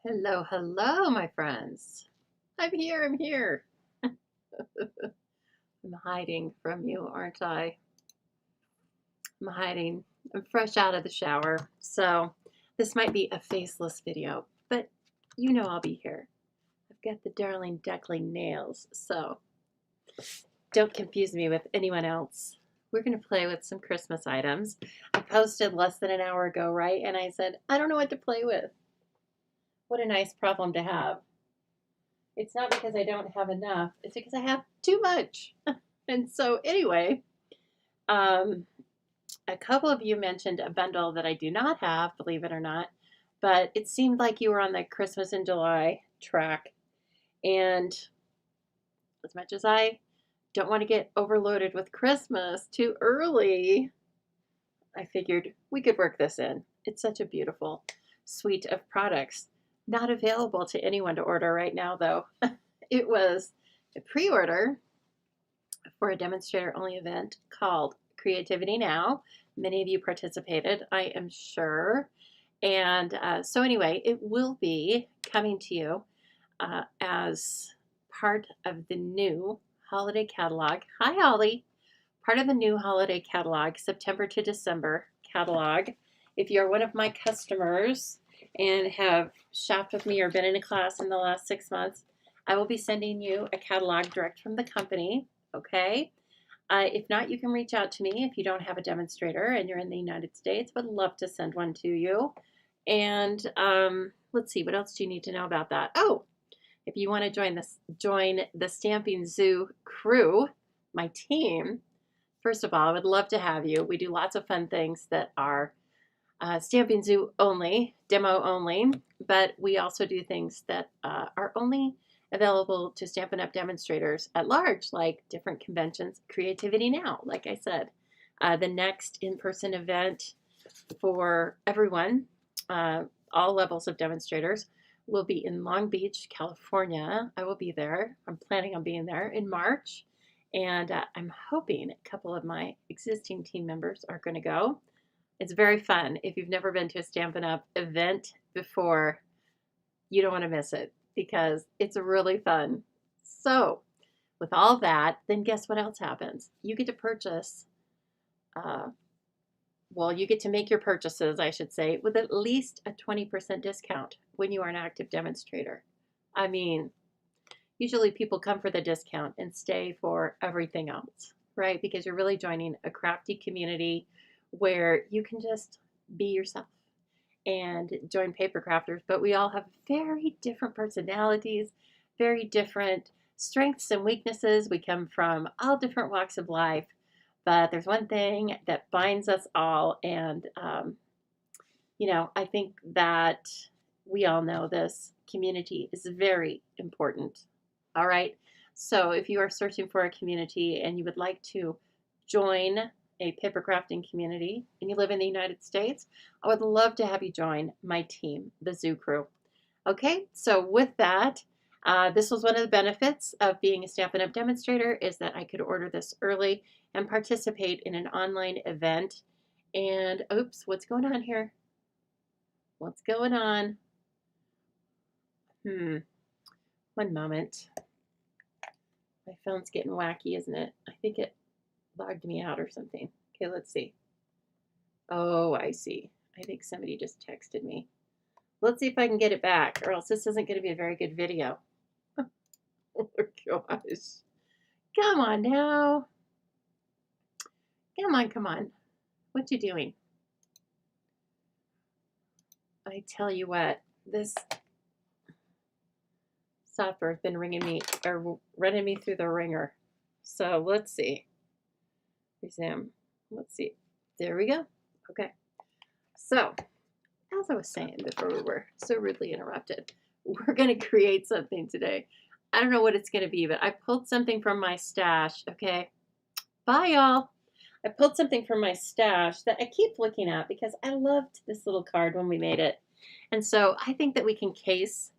Hello, hello, my friends. I'm here, I'm here. I'm hiding from you, aren't I? I'm hiding. I'm fresh out of the shower, so this might be a faceless video, but you know I'll be here. I've got the darling duckling nails, so don't confuse me with anyone else. We're going to play with some Christmas items. I posted less than an hour ago, right? And I said, I don't know what to play with. What a nice problem to have. It's not because I don't have enough, it's because I have too much. And so, anyway, um, a couple of you mentioned a bundle that I do not have, believe it or not, but it seemed like you were on the Christmas in July track. And as much as I don't want to get overloaded with Christmas too early, I figured we could work this in. It's such a beautiful suite of products. Not available to anyone to order right now, though. It was a pre order for a demonstrator only event called Creativity Now. Many of you participated, I am sure. And so, anyway, it will be coming to you as part of the new holiday catalog. Hi, Holly. Part of the new holiday catalog, September to December catalog. If you're one of my customers and have shopped with me or been in a class in the last 6 months, I will be sending you a catalog direct from the company. Okay. If not, you can reach out to me if you don't have a demonstrator and you're in the United States. Would love to send one to you. And let's see, what else do you need to know about that? Oh, if you want to join the Stamping Zoo crew, my team. First of all, I would love to have you. We do lots of fun things that are Stamping Zoo only, demo only, but we also do things that are only available to Stampin' Up! Demonstrators at large, like different conventions, Creativity Now, like I said. The next in-person event for everyone, all levels of demonstrators, will be in Long Beach, California. I will be there. I'm planning on being there in March. And I'm hoping a couple of my existing team members are going to go. It's very fun. If you've never been to a Stampin' Up! Event before, you don't want to miss it because it's really fun. So, with all that, then guess what else happens? You get to purchase, uh, you get to make your purchases, I should say, with at least a 20% discount when you are an active demonstrator. I mean, usually people come for the discount and stay for everything else, right? Because you're really joining a crafty community where you can just be yourself and join paper crafters. But we all have very different personalities, very different strengths and weaknesses. We come from all different walks of life. But there's one thing that binds us all. And, I think that we all know this community is very important. All right. So if you are searching for a community and you would like to join a paper crafting community and you live in the United States, I would love to have you join my team, the Zoo Crew. Okay, so with that, this was one of the benefits of being a Stampin' Up! Demonstrator is that I could order this early and participate in an online event. And oops, what's going on here? What's going on? One moment. My phone's getting wacky, isn't it? I think it logged me out or something. Okay, let's see. Oh, I see. I think somebody just texted me. Let's see if I can get it back, or else this isn't going to be a very good video. Oh, gosh. Come on now. Come on, come on. What you doing? I tell you what, this software has been ringing me, or running me through the ringer. So let's see. Resume. Let's see. There we go. Okay. So, as I was saying before we were so rudely interrupted, we're going to create something today. I don't know what it's going to be, but I pulled something from my stash. Okay. Bye, y'all. I pulled something from my stash that I keep looking at because I loved this little card when we made it. And so I think that we can case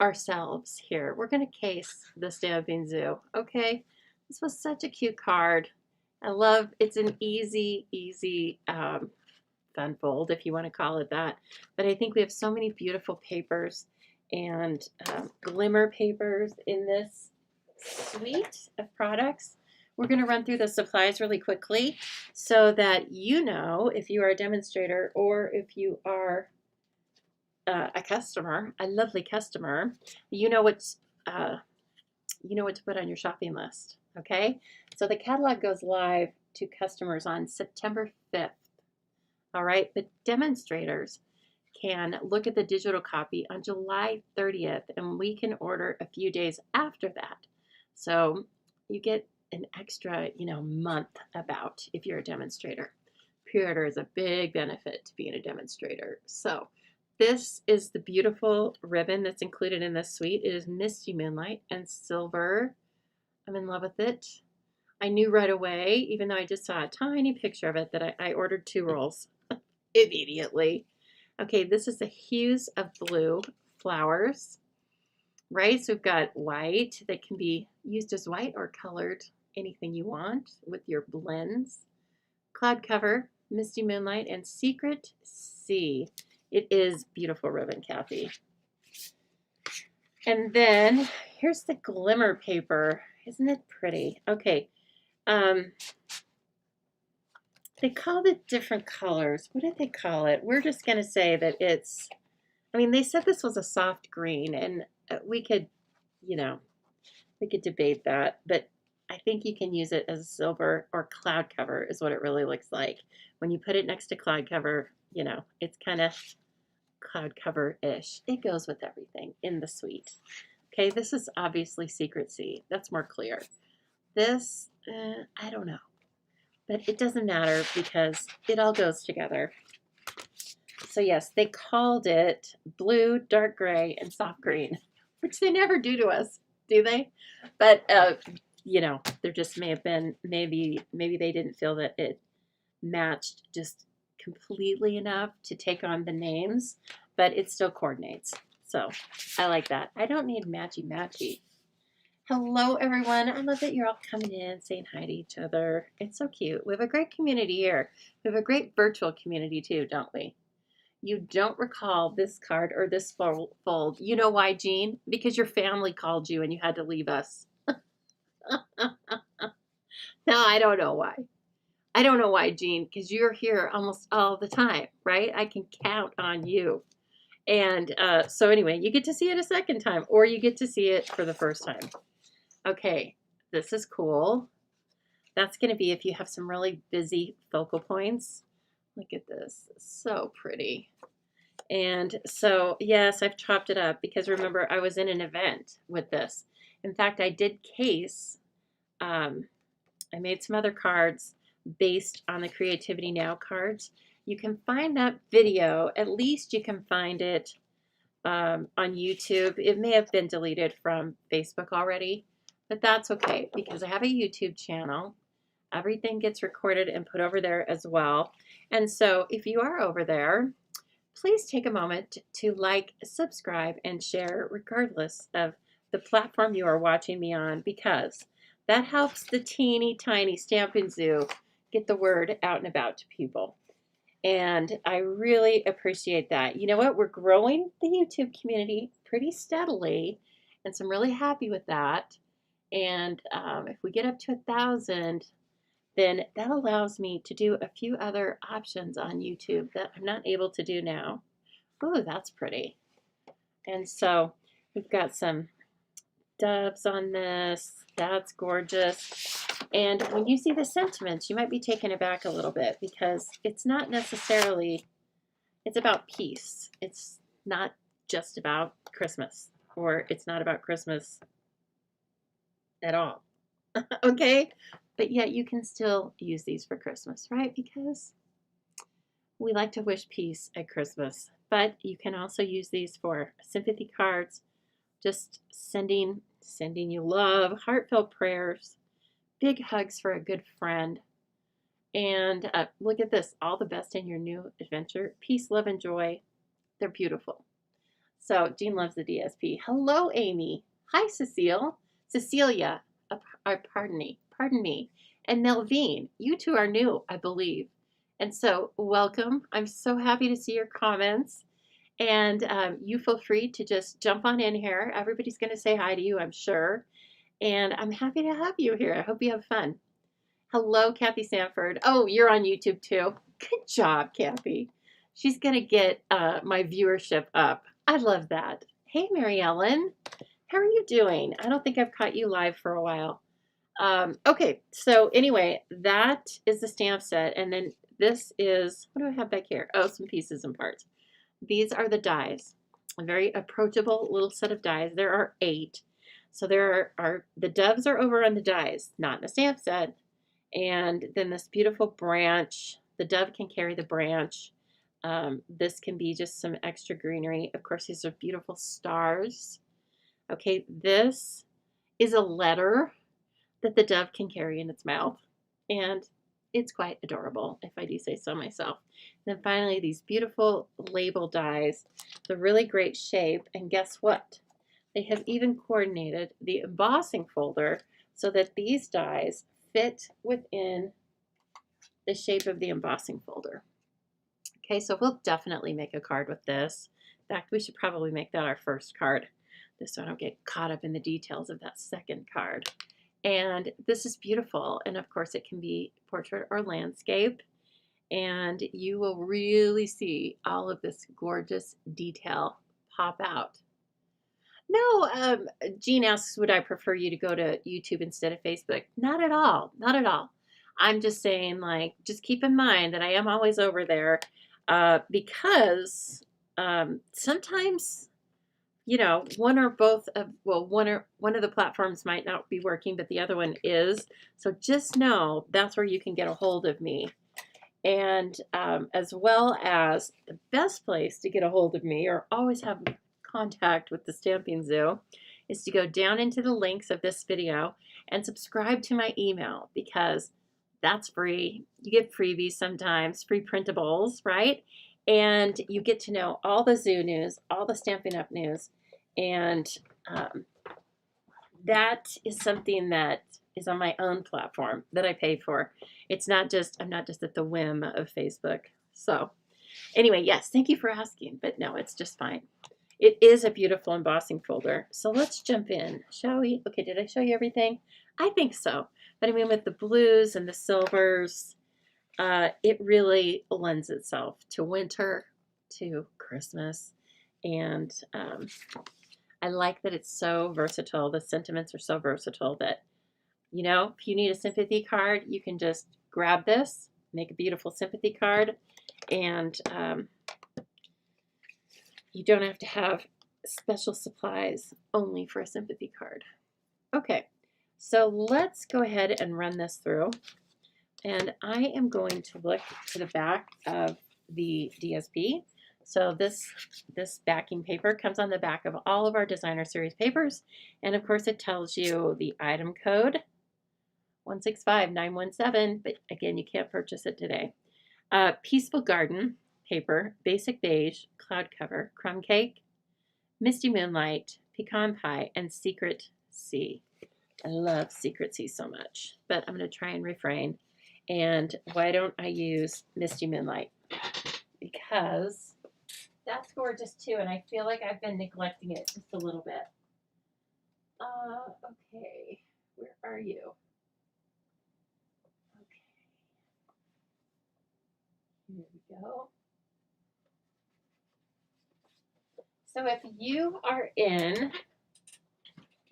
ourselves here. We're going to case the Stamping Zoo. Okay. This was such a cute card. I love, it's an easy fun fold, if you want to call it that. But I think we have so many beautiful papers and glimmer papers in this suite of products. We're going to run through the supplies really quickly so that you know if you are a demonstrator or if you are a customer, a lovely customer, you know what to put on your shopping list. Okay, so the catalog goes live to customers on September 5th. All right, but demonstrators can look at the digital copy on July 30th, and we can order a few days after that. So you get an extra, month about if you're a demonstrator. Pre-order is a big benefit to being a demonstrator. So this is the beautiful ribbon that's included in this suite. It is Misty Moonlight and silver. I'm in love with it. I knew right away, even though I just saw a tiny picture of it, that I ordered 2 rolls immediately. Okay, this is the hues of blue flowers, right? So we've got white that can be used as white or colored anything you want with your blends. Cloud cover, Misty Moonlight, and Secret Sea. It is beautiful ribbon, Kathy. And then here's the glimmer paper. Isn't it pretty? Okay. They called it different colors. What did they call it? We're just going to say that it's, they said this was a soft green, and we could debate that, but I think you can use it as a silver or cloud cover is what it really looks like. When you put it next to cloud cover, it's kind of cloud cover-ish. It goes with everything in the suite. Okay, this is obviously Secret Sea. That's more clear. This, I don't know. But it doesn't matter because it all goes together. So yes, they called it blue, dark gray, and soft green, which they never do to us, do they? But, there just may have been, maybe they didn't feel that it matched just completely enough to take on the names, but it still coordinates. So I like that. I don't need matchy-matchy. Hello, everyone. I love that you're all coming in, saying hi to each other. It's so cute. We have a great community here. We have a great virtual community too, don't we? You don't recall this card or this fold. You know why, Jean? Because your family called you and you had to leave us. No, I don't know why. I don't know why, Jean, because you're here almost all the time, right? I can count on you. And so anyway, you get to see it a second time, or you get to see it for the first time. Okay, this is cool. That's going to be if you have some really busy focal points. Look at this. So pretty. And so, yes, I've chopped it up because remember, I was in an event with this. In fact, I did case. I made some other cards based on the Creativity Now cards. You can find that video. At least you can find it on YouTube. It may have been deleted from Facebook already, but that's okay because I have a YouTube channel. Everything gets recorded and put over there as well. And so if you are over there, please take a moment to like, subscribe, and share regardless of the platform you are watching me on, because that helps the teeny tiny Stampin' Zoo get the word out and about to people. And I really appreciate that. You know what? We're growing the YouTube community pretty steadily, and so I'm really happy with that. And if we get up to 1,000, then that allows me to do a few other options on YouTube that I'm not able to do now. Oh, that's pretty. And so we've got some doves on this. That's gorgeous. And when you see the sentiments, you might be taken aback a little bit because it's not necessarily, it's about peace. It's not just about Christmas, or it's not about Christmas at all. Okay? But yet you can still use these for Christmas, right? Because we like to wish peace at Christmas. But you can also use these for sympathy cards, just sending you love, heartfelt prayers, big hugs for a good friend. And look at this, all the best in your new adventure. Peace, love, and joy. They're beautiful. So Jean loves the DSP. Hello, Amy. Hi, Cecilia. Pardon me. And Melvine. You two are new, I believe. And so, welcome. I'm so happy to see your comments. And you feel free to just jump on in here. Everybody's going to say hi to you, I'm sure. And I'm happy to have you here. I hope you have fun. Hello, Kathy Sanford. Oh, you're on YouTube too. Good job, Kathy. She's going to get my viewership up. I love that. Hey, Mary Ellen. How are you doing? I don't think I've caught you live for a while. Okay, so anyway, that is the stamp set. And then this is, what do I have back here? Oh, some pieces and parts. These are the dies. A very approachable little set of dies. There are 8. So there are the doves are over on the dies, not in the stamp set. And then this beautiful branch. The dove can carry the branch. This can be just some extra greenery. Of course, these are beautiful stars. Okay, this is a letter that the dove can carry in its mouth. And it's quite adorable, if I do say so myself. And then finally, these beautiful label dies. They're really great shape. And guess what? They have even coordinated the embossing folder so that these dies fit within the shape of the embossing folder. Okay, so we'll definitely make a card with this. In fact, we should probably make that our first card, just so I don't get caught up in the details of that second card. And this is beautiful. And of course, it can be portrait or landscape. And you will really see all of this gorgeous detail pop out. No, Jean asks, would I prefer you to go to YouTube instead of Facebook? Not at all. Not at all. I'm just saying, like, just keep in mind that I am always over there because sometimes, you know, one or both of, well, one of the platforms might not be working, but the other one is. So just know that's where you can get a hold of me. And as well as the best place to get a hold of me or always have contact with the Stamping Zoo is to go down into the links of this video and subscribe to my email because that's free. You get freebies sometimes, free printables, right? And you get to know all the zoo news, all the Stampin' Up! News. And that is something that is on my own platform that I pay for. It's not just, I'm not just at the whim of Facebook. So anyway, yes, thank you for asking, but no, it's just fine. It is a beautiful embossing folder. So let's jump in, shall we? Okay, did I show you everything? I think so. But I mean, with the blues and the silvers, it really lends itself to winter, to Christmas. And I like that it's so versatile. The sentiments are so versatile that, you know, if you need a sympathy card, you can just grab this, make a beautiful sympathy card, and you don't have to have special supplies only for a sympathy card. Okay, so let's go ahead and run this through. And I am going to look to the back of the DSP. So this backing paper comes on the back of all of our designer series papers. And of course it tells you the item code, 165917, but again, you can't purchase it today. Peaceful Garden paper, basic beige, cloud cover, crumb cake, misty moonlight, pecan pie, and secret sea. I love secret sea so much, but I'm going to try and refrain. And why don't I use misty moonlight? Because that's gorgeous too, and I feel like I've been neglecting it just a little bit. Okay, where are you? Here we go. So if you are in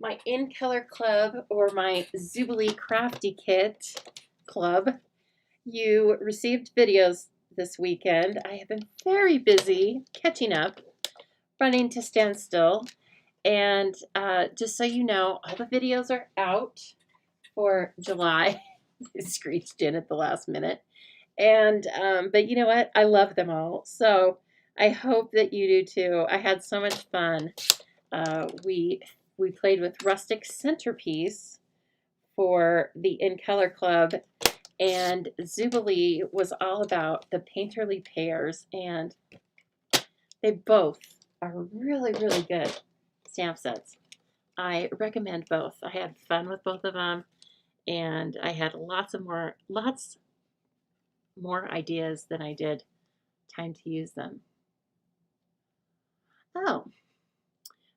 my In Color Club or my Zubilee Crafty Kit Club, you received videos this weekend. I have been very busy catching up, running to standstill, and just so you know, all the videos are out for July. It screeched in at the last minute. And but you know what? I love them all. So I hope that you do too. I had so much fun. We played with Rustic Centerpiece for the In Color Club, and Zubilee was all about the Painterly pears, and they both are really, really good stamp sets. I recommend both. I had fun with both of them, and I had lots more ideas than I did time to use them. Oh,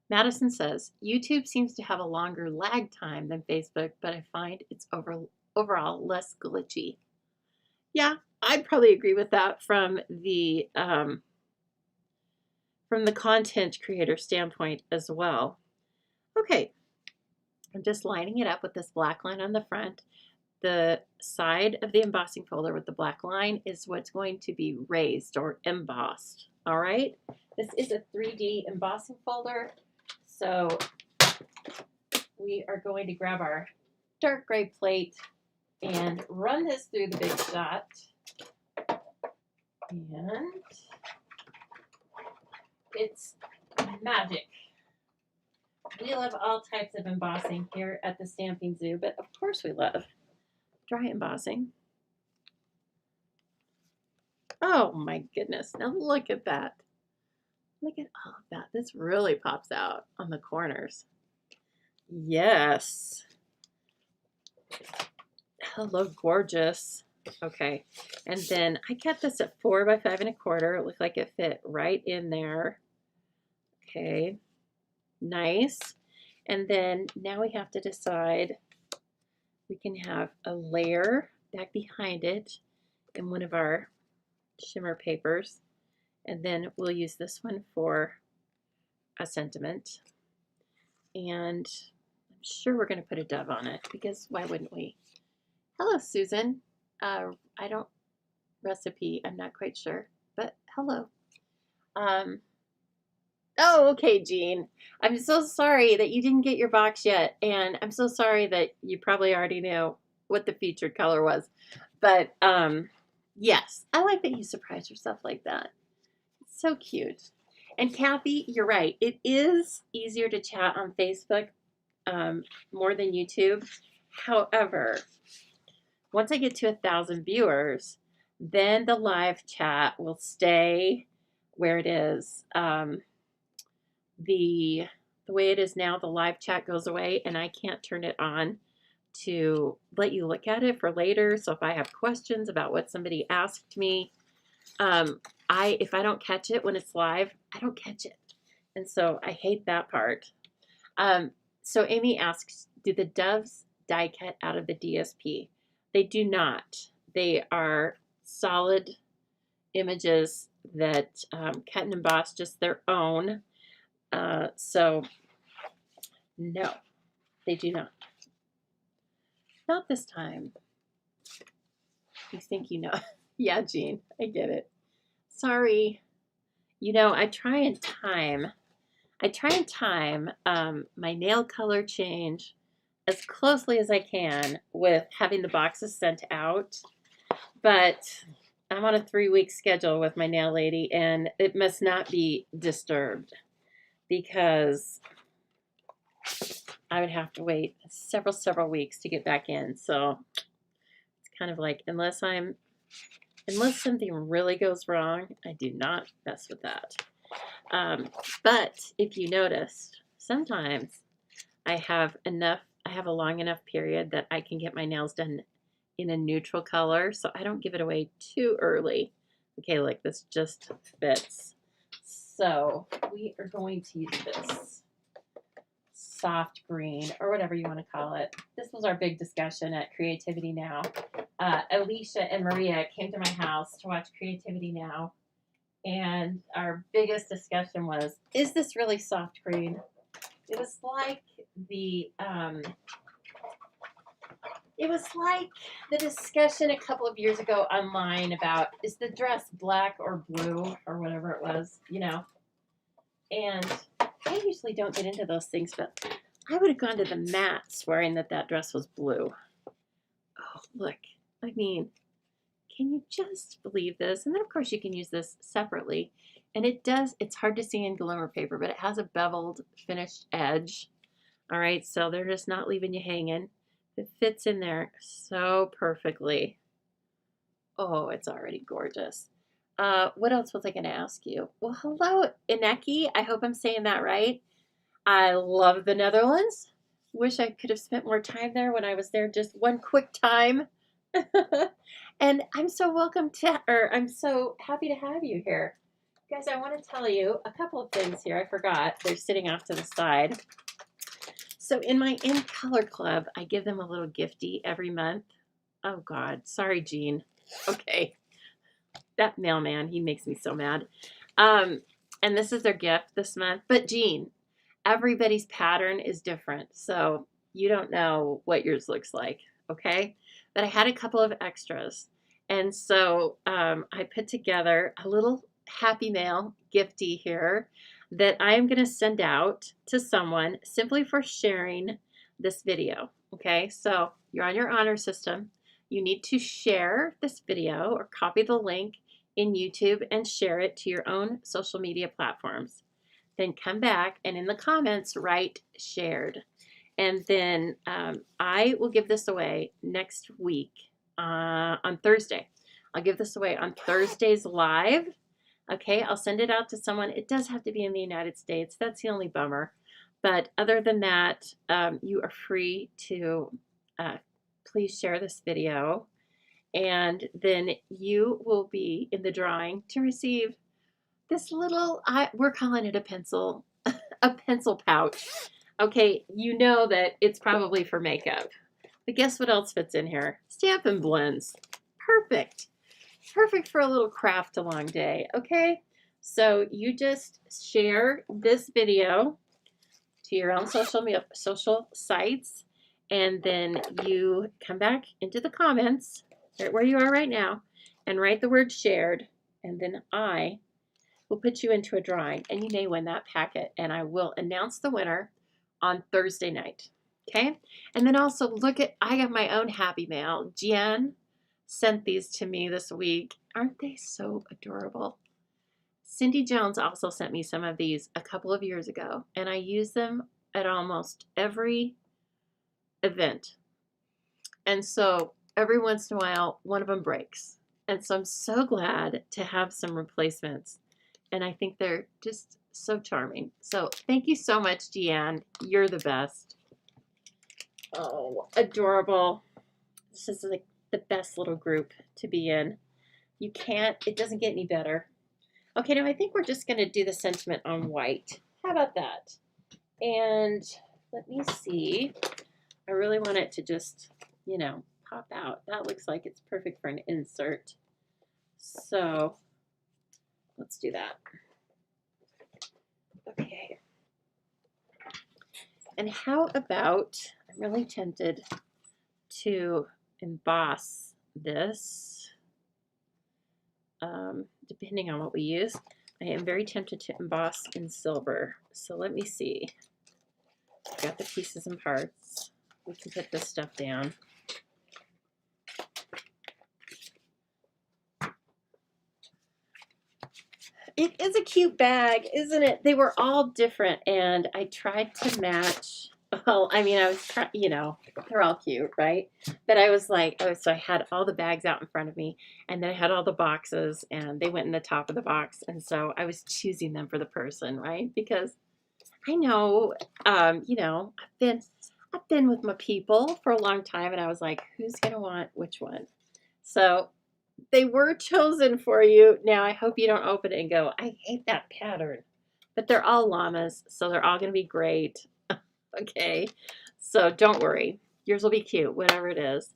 Madison says, YouTube seems to have a longer lag time than Facebook, but I find it's overall less glitchy. Yeah, I'd probably agree with that from the content creator standpoint as well. Okay, I'm just lining it up with this black line on the front. The side of the embossing folder with the black line is what's going to be raised or embossed. All right, this is a 3D embossing folder. So we are going to grab our dark gray plate and run this through the Big Shot. And it's magic. We love all types of embossing here at the Stamping Zoo, but of course we love dry embossing. Oh my goodness, now look at that. Look at all of that. This really pops out on the corners. Yes. Hello, gorgeous. Okay, and then I kept this at 4 by 5 1/4. It looked like it fit right in there. Okay, nice. And then now we have to decide, we can have a layer back behind it in one of our shimmer papers, and then we'll use this one for a sentiment. And I'm sure we're going to put a dove on it, because why wouldn't we? Hello, Susan. I don't recipe, I'm not quite sure, but hello. Oh, okay, Jean. I'm so sorry that you didn't get your box yet, and I'm so sorry that you probably already knew what the featured color was. But yes, I like that you surprise yourself like that. It's so cute. And Kathy, you're right. It is easier to chat on Facebook more than YouTube. However, once I get to 1,000 viewers, then the live chat will stay where it is. The way it is now, the live chat goes away, and I can't turn it on to let you look at it for later. So if I have questions about what somebody asked me, if I don't catch it when it's live, I don't catch it. And so I hate that part. So Amy asks, do the doves die cut out of the DSP? They do not. They are solid images that cut and emboss just their own. So no, they do not. Not this time. You think you know. Yeah, Jean, I get it. Sorry. You know, I try and time my nail color change as closely as I can with having the boxes sent out. But I'm on a 3-week schedule with my nail lady, and it must not be disturbed, because I would have to wait several weeks to get back in. So it's kind of like, unless something really goes wrong, I do not mess with that. But if you noticed, sometimes I have a long enough period that I can get my nails done in a neutral color, so I don't give it away too early. Okay, like this just fits. So we are going to use this soft green, or whatever you want to call it. This was our big discussion at Creativity Now. Alicia and Maria came to my house to watch Creativity Now, and our biggest discussion was, is this really soft green? It was like the discussion a couple of years ago online about, is the dress black or blue, or whatever it was, you know. And I usually don't get into those things, but I would have gone to the mat swearing that that dress was blue. Oh, look. I mean, can you just believe this? And then, of course, you can use this separately. And it's hard to see in glimmer paper, but it has a beveled finished edge. All right, so they're just not leaving you hanging. It fits in there so perfectly. Oh, it's already gorgeous. What else was I going to ask you? Well, hello, Ineki. I hope I'm saying that right. I love the Netherlands. Wish I could have spent more time there when I was there, just one quick time. And I'm so I'm so happy to have you here. Guys, I want to tell you a couple of things here. I forgot. They're sitting off to the side. So in my In Color Club, I give them a little gifty every month. Oh God, sorry, Gene. Okay, that mailman, he makes me so mad. And this is their gift this month. But Gene, everybody's pattern is different, so you don't know what yours looks like, okay? But I had a couple of extras, and so I put together a little Happy Mail gifty here that I am going to send out to someone simply for sharing this video, okay? So you're on your honor system. You need to share this video or copy the link in YouTube and share it to your own social media platforms. Then come back and in the comments write shared. And then I will give this away next week on Thursday. I'll give this away on Thursdays live. Okay, I'll send it out to someone. It does have to be in the United States. That's the only bummer. But other than that, you are free to please share this video. And then you will be in the drawing to receive this little, we're calling it a pencil pouch. Okay, you know that it's probably for makeup. But guess what else fits in here? Stampin' blends. Perfect. Perfect for a little craft along day, okay? So you just share this video to your own social sites, and then you come back into the comments, right where you are right now, and write the word shared, and then I will put you into a drawing, and you may win that packet, and I will announce the winner on Thursday night, okay? And then also look at, I got my own Happy Mail. Jen sent these to me this week. Aren't they so adorable? Cindy Jones also sent me some of these a couple of years ago, and I use them at almost every event. And so every once in a while, one of them breaks. And so I'm so glad to have some replacements. And I think they're just so charming. So thank you so much, Deanne. You're the best. Oh, adorable. This is like the best little group to be in. You can't, it doesn't get any better. Okay, now I think we're just going to do the sentiment on white. How about that? And let me see. I really want it to just, you know, pop out. That looks like it's perfect for an insert. So let's do that. Okay. And how about, I'm really tempted to emboss this, depending on what we use. I am very tempted to emboss in silver. So let me see. I've got the pieces and parts. We can put this stuff down. It is a cute bag, isn't it? They were all different, and I tried to match. Well, I mean, I was trying, you know, they're all cute, right? But I was like, so I had all the bags out in front of me, and then I had all the boxes, and they went in the top of the box, and so I was choosing them for the person, right? Because I know, you know, I've been with my people for a long time, and I was like, who's gonna want which one? So they were chosen for you. Now, I hope you don't open it and go, I hate that pattern. But they're all llamas, so they're all going to be great. Okay, so don't worry. Yours will be cute, whatever it is.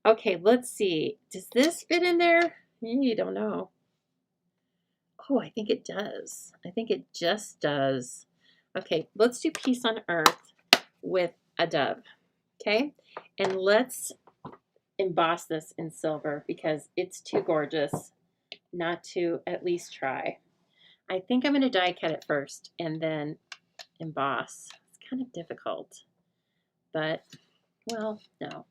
Okay, let's see. Does this fit in there? You don't know. Oh, I think it does. I think it just does. Okay, let's do Peace on Earth with a dove. Okay, and let's emboss this in silver because it's too gorgeous not to at least try. I think I'm going to die cut it first and then emboss. It's kind of difficult, but well, no.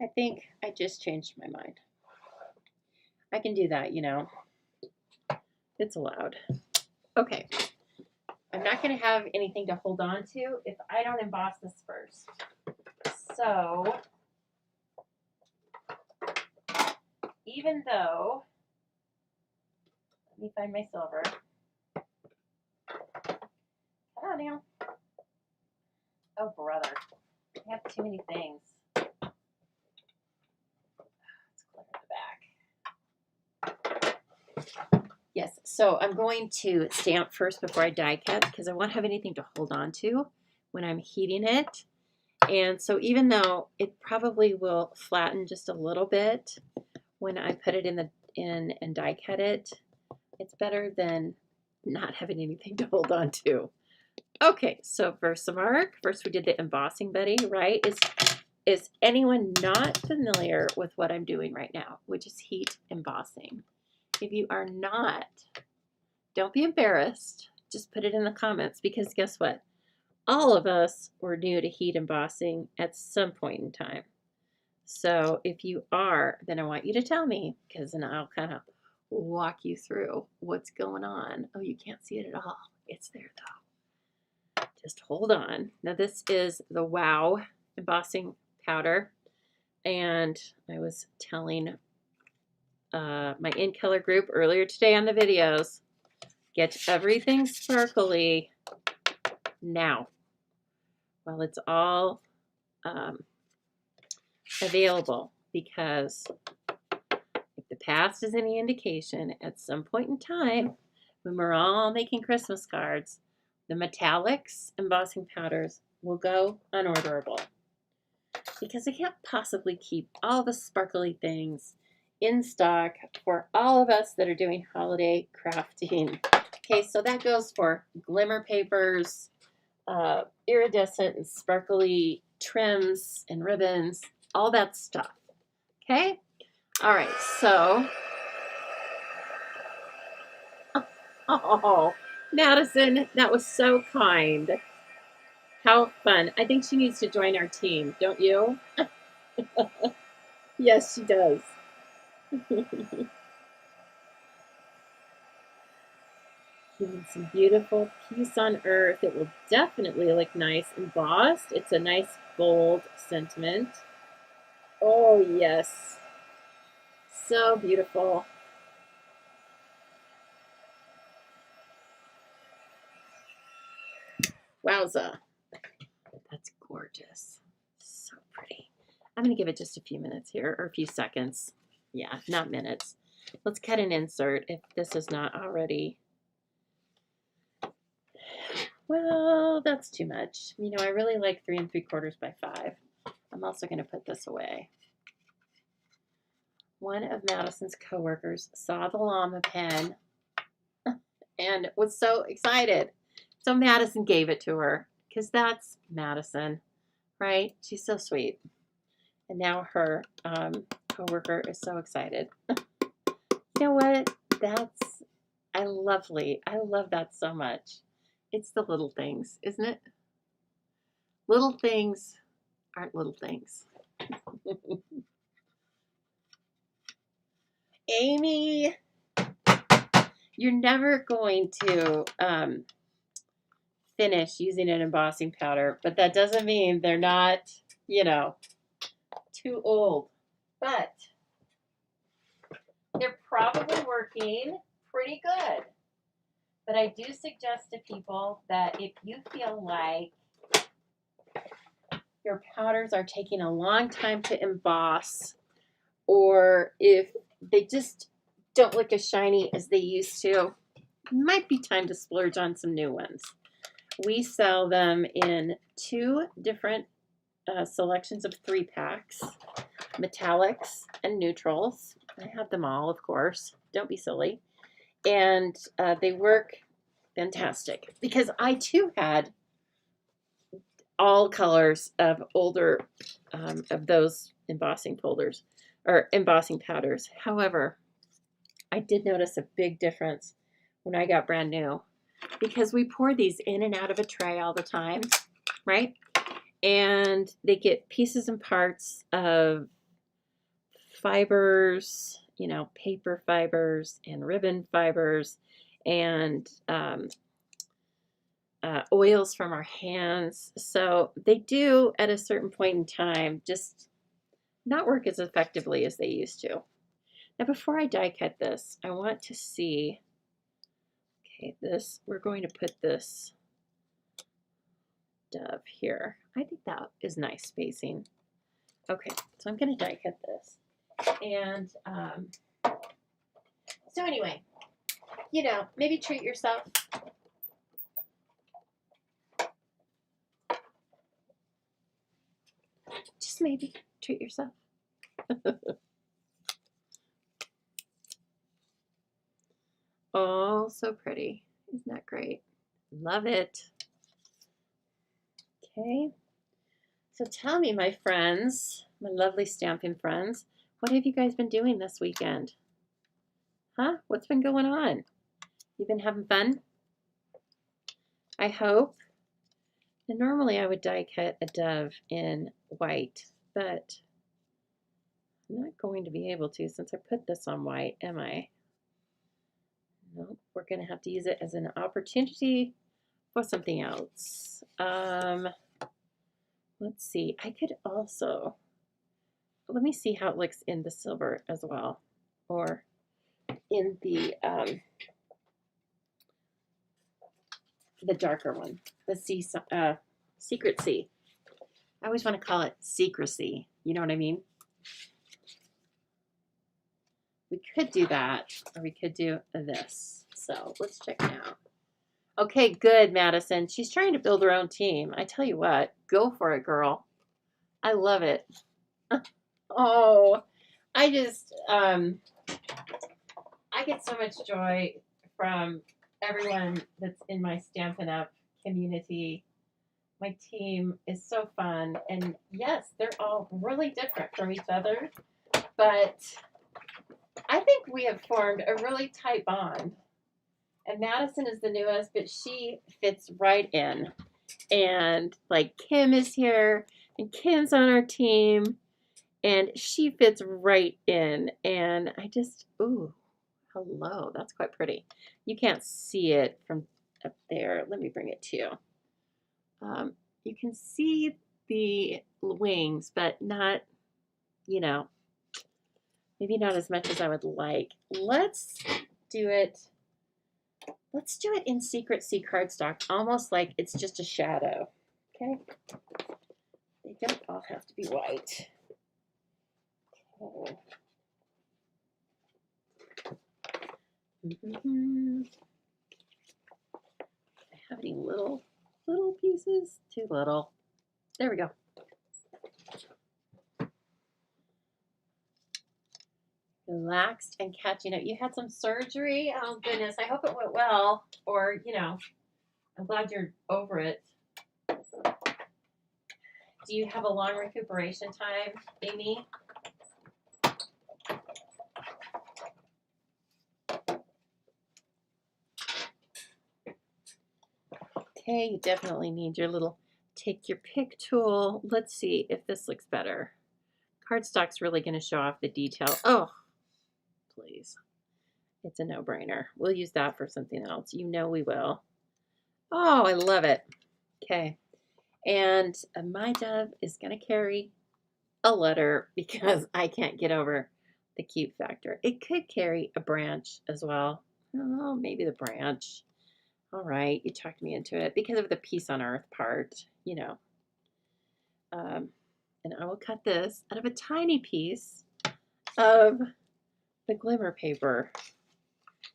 I think I just changed my mind. I can do that, you know. It's allowed. Okay. I'm not going to have anything to hold on to if I don't emboss this first. So, even though, let me find my silver. Come on now. Oh, brother. I have too many things. Let's clear the back. Yes, so I'm going to stamp first before I die cut because I won't have anything to hold on to when I'm heating it. And so even though it probably will flatten just a little bit when I put it in and die cut it, it's better than not having anything to hold on to. Okay, so Versamark. First we did the embossing buddy, right? Is anyone not familiar with what I'm doing right now, which is heat embossing? If you are not, don't be embarrassed. Just put it in the comments because guess what? All of us were new to heat embossing at some point in time. So if you are, then I want you to tell me because then I'll kind of walk you through what's going on. Oh, you can't see it at all. It's there though. Just hold on. Now this is the Wow embossing powder. And I was telling my in color group earlier today on the videos, get everything sparkly now while it's all available, because if the past is any indication, at some point in time when we're all making Christmas cards, the metallics embossing powders will go unorderable because I can't possibly keep all the sparkly things in stock for all of us that are doing holiday crafting. Okay, so that goes for glimmer papers, iridescent and sparkly trims and ribbons, all that stuff. Okay? All right, so. Oh, Madison, that was so kind. How fun. I think she needs to join our team, don't you? Yes, she does. Giving some beautiful peace on earth. It will definitely look nice embossed. It's a nice bold sentiment. Oh, yes. So beautiful. Wowza. That's gorgeous. So pretty. I'm going to give it just a few minutes here, or a few seconds. Yeah, not minutes. Let's cut an insert if this is not already. Well, that's too much. You know, I really like 3 3/4 by 5. I'm also going to put this away. One of Madison's coworkers saw the llama pen and was so excited. So Madison gave it to her because that's Madison, right? She's so sweet. And now her coworker is so excited. You know what? That's lovely. I love that so much. It's the little things, isn't it? Little things aren't little things. Amy, you're never going to finish using an embossing powder, but that doesn't mean they're not, you know, too old. But they're probably working pretty good. But I do suggest to people that if you feel like your powders are taking a long time to emboss, or if they just don't look as shiny as they used to, it might be time to splurge on some new ones. We sell them in 2 different selections of 3 packs, metallics and neutrals. I have them all, of course. Don't be silly. And they work fantastic because I too had all colors of older of those embossing folders or embossing powders. However, I did notice a big difference when I got brand new because we pour these in and out of a tray all the time, right? And they get pieces and parts of fibers, you know, paper fibers and ribbon fibers and oils from our hands. So they do at a certain point in time just not work as effectively as they used to. Now before I die cut this, I want to see, okay, this, we're going to put this dove here. I think that is nice spacing. Okay, so I'm going to die cut this. And so anyway, you know, maybe treat yourself. Just maybe treat yourself. Oh, so pretty. Isn't that great? Love it. Okay. So tell me, my friends, my lovely Stampin' friends, what have you guys been doing this weekend? Huh? What's been going on? You been having fun? I hope. And normally I would die cut a dove in white, but I'm not going to be able to since I put this on white, am I? Nope, we're going to have to use it as an opportunity for something else. Let's see. I could also, let me see how it looks in the silver as well, or in the darker one, the Secret Sea. I always want to call it Secrecy. You know what I mean? We could do that, or we could do this. So let's check it out. Okay, good, Madison. She's trying to build her own team. I tell you what, go for it, girl. I love it. Oh, I just, I get so much joy from everyone that's in my Stampin' Up! Community. My team is so fun. And yes, they're all really different from each other, but I think we have formed a really tight bond. And Madison is the newest, but she fits right in. And like Kim is here, and Kim's on our team, and she fits right in. And I just, ooh, hello, that's quite pretty. You can't see it from up there. Let me bring it to you. You can see the wings, but not, you know, maybe not as much as I would like. Let's do it in Secret Sea cardstock, almost like it's just a shadow. Okay? They don't all have to be white. Okay. I have any little pieces? Too little. There we go. Relaxed and catching up. You had some surgery? Oh, goodness. I hope it went well. Or, you know, I'm glad you're over it. Do you have a long recuperation time, Amy? Okay, you definitely need your little take your pick tool. Let's see if this looks better. Cardstock's really going to show off the detail. Oh, please. It's a no-brainer. We'll use that for something else. You know we will. Oh, I love it. Okay. And my dove is going to carry a letter because I can't get over the cute factor. It could carry a branch as well. Oh, maybe the branch. All right, you talked me into it because of the peace on earth part, you know. And I will cut this out of a tiny piece of the glimmer paper.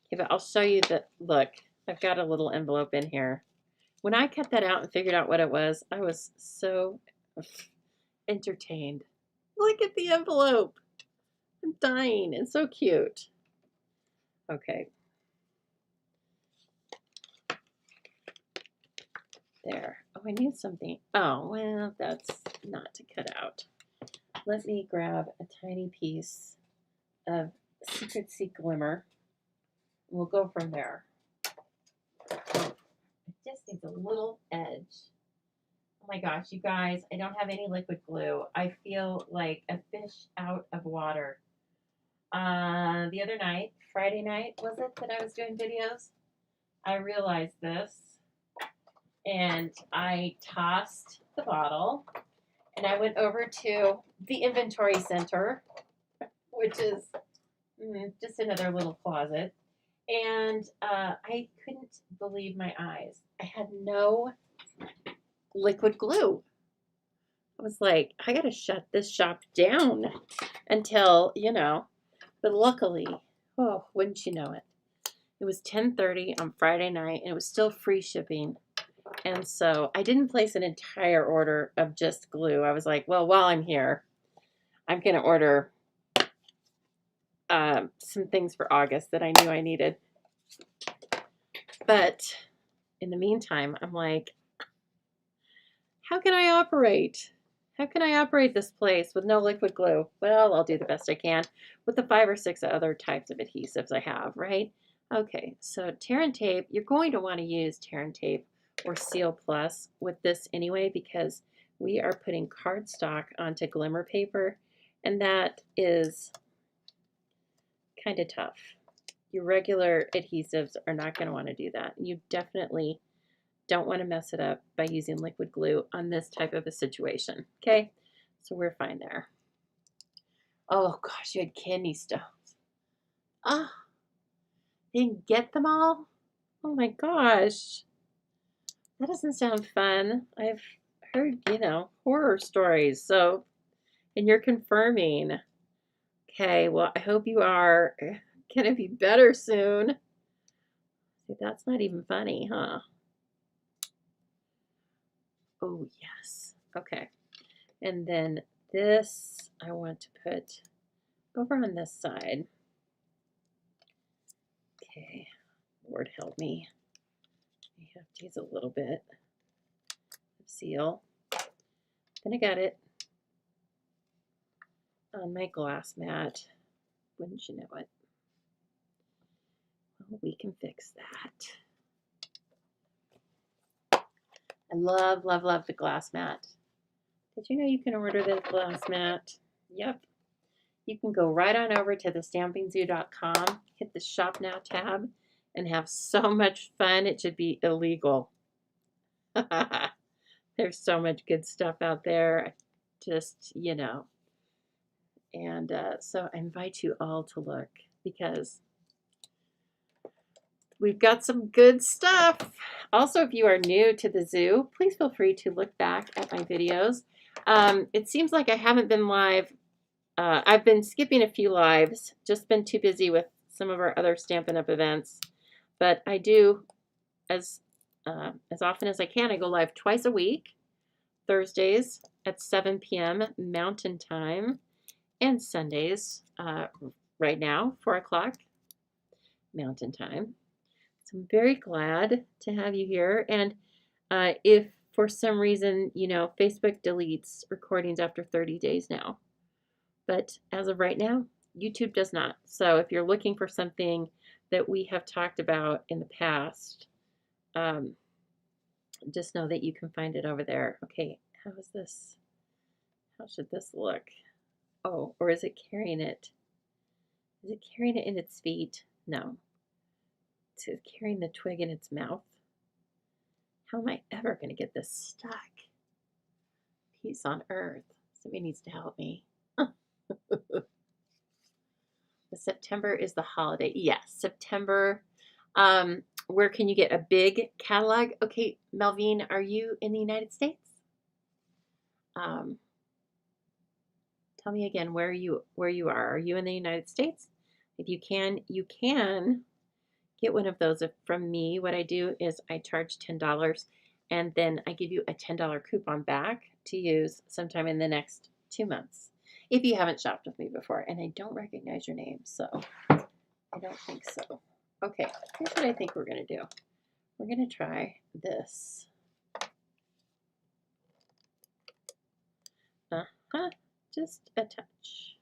Okay, but I'll show you the, look, I've got a little envelope in here. When I cut that out and figured out what it was, I was so entertained. Look at the envelope. I'm dying. It's so cute. Okay. There. Oh, I need something. Oh, well, that's not to cut out. Let me grab a tiny piece of Secret Sea Glimmer. We'll go from there. It just needs a little edge. Oh my gosh, you guys, I don't have any liquid glue. I feel like a fish out of water. The other night, Friday night, was it that I was doing videos? I realized this. And I tossed the bottle, and I went over to the inventory center, which is just another little closet, and I couldn't believe my eyes. I had no liquid glue. I was like, I gotta shut this shop down until, you know, but luckily, oh, wouldn't you know it, It was 10:30 on Friday night, and it was still free shipping. And so I didn't place an entire order of just glue. I was like, well, while I'm here, I'm going to order some things for August that I knew I needed. But in the meantime, I'm like, how can I operate? How can I operate this place with no liquid glue? Well, I'll do the best I can with the 5 or 6 other types of adhesives I have, right? Okay, so tear and tape, you're going to want to use tear and tape or Seal Plus with this anyway, because we are putting cardstock onto glimmer paper, and that is kind of tough. Your regular adhesives are not going to want to do that. You definitely don't want to mess it up by using liquid glue on this type of a situation, okay? So we're fine there. Oh gosh, you had kidney stones. Ah, didn't get them all? Oh my gosh. That doesn't sound fun. I've heard, horror stories. So, and you're confirming. Okay, well, I hope you are going to be better soon. That's not even funny, huh? Oh, yes. Okay. And then this I want to put over on this side. Okay. Lord help me. I have to use a little bit of seal. Then I got it on my glass mat. Wouldn't you know it? Well, we can fix that. I love, love, love the glass mat. Did you know you can order this glass mat? Yep. You can go right on over to thestampingzoo.com, hit the Shop Now tab, and have so much fun. It should be illegal. There's so much good stuff out there. Just, And so I invite you all to look, because we've got some good stuff. Also, if you are new to the zoo, please feel free to look back at my videos. It seems like I haven't been live. I've been skipping a few lives, just been too busy with some of our other Stampin' Up! Events. But I do, as often as I can, I go live twice a week, Thursdays at 7 p.m. Mountain Time, and Sundays right now, 4 o'clock Mountain Time. So I'm very glad to have you here. And if for some reason, Facebook deletes recordings after 30 days now. But as of right now, YouTube does not. So if you're looking for something that we have talked about in the past, just know that you can find it over there. Okay, how is this? How should this look? Oh, or is it carrying it? Is it carrying it in its feet? No. It's carrying the twig in its mouth. How am I ever going to get this stuck? Peace on earth. Somebody needs to help me. The September is the holiday. Yes, September. Where can you get a big catalog? Okay, Melvine, are you in the United States? Tell me again where you are. Are you in the United States? If you can get one of those from me. What I do is I charge $10, and then I give you a $10 coupon back to use sometime in the next 2 months. If you haven't shopped with me before, and I don't recognize your name, so I don't think so. Okay, here's what I think we're going to do. We're going to try this. Just a touch.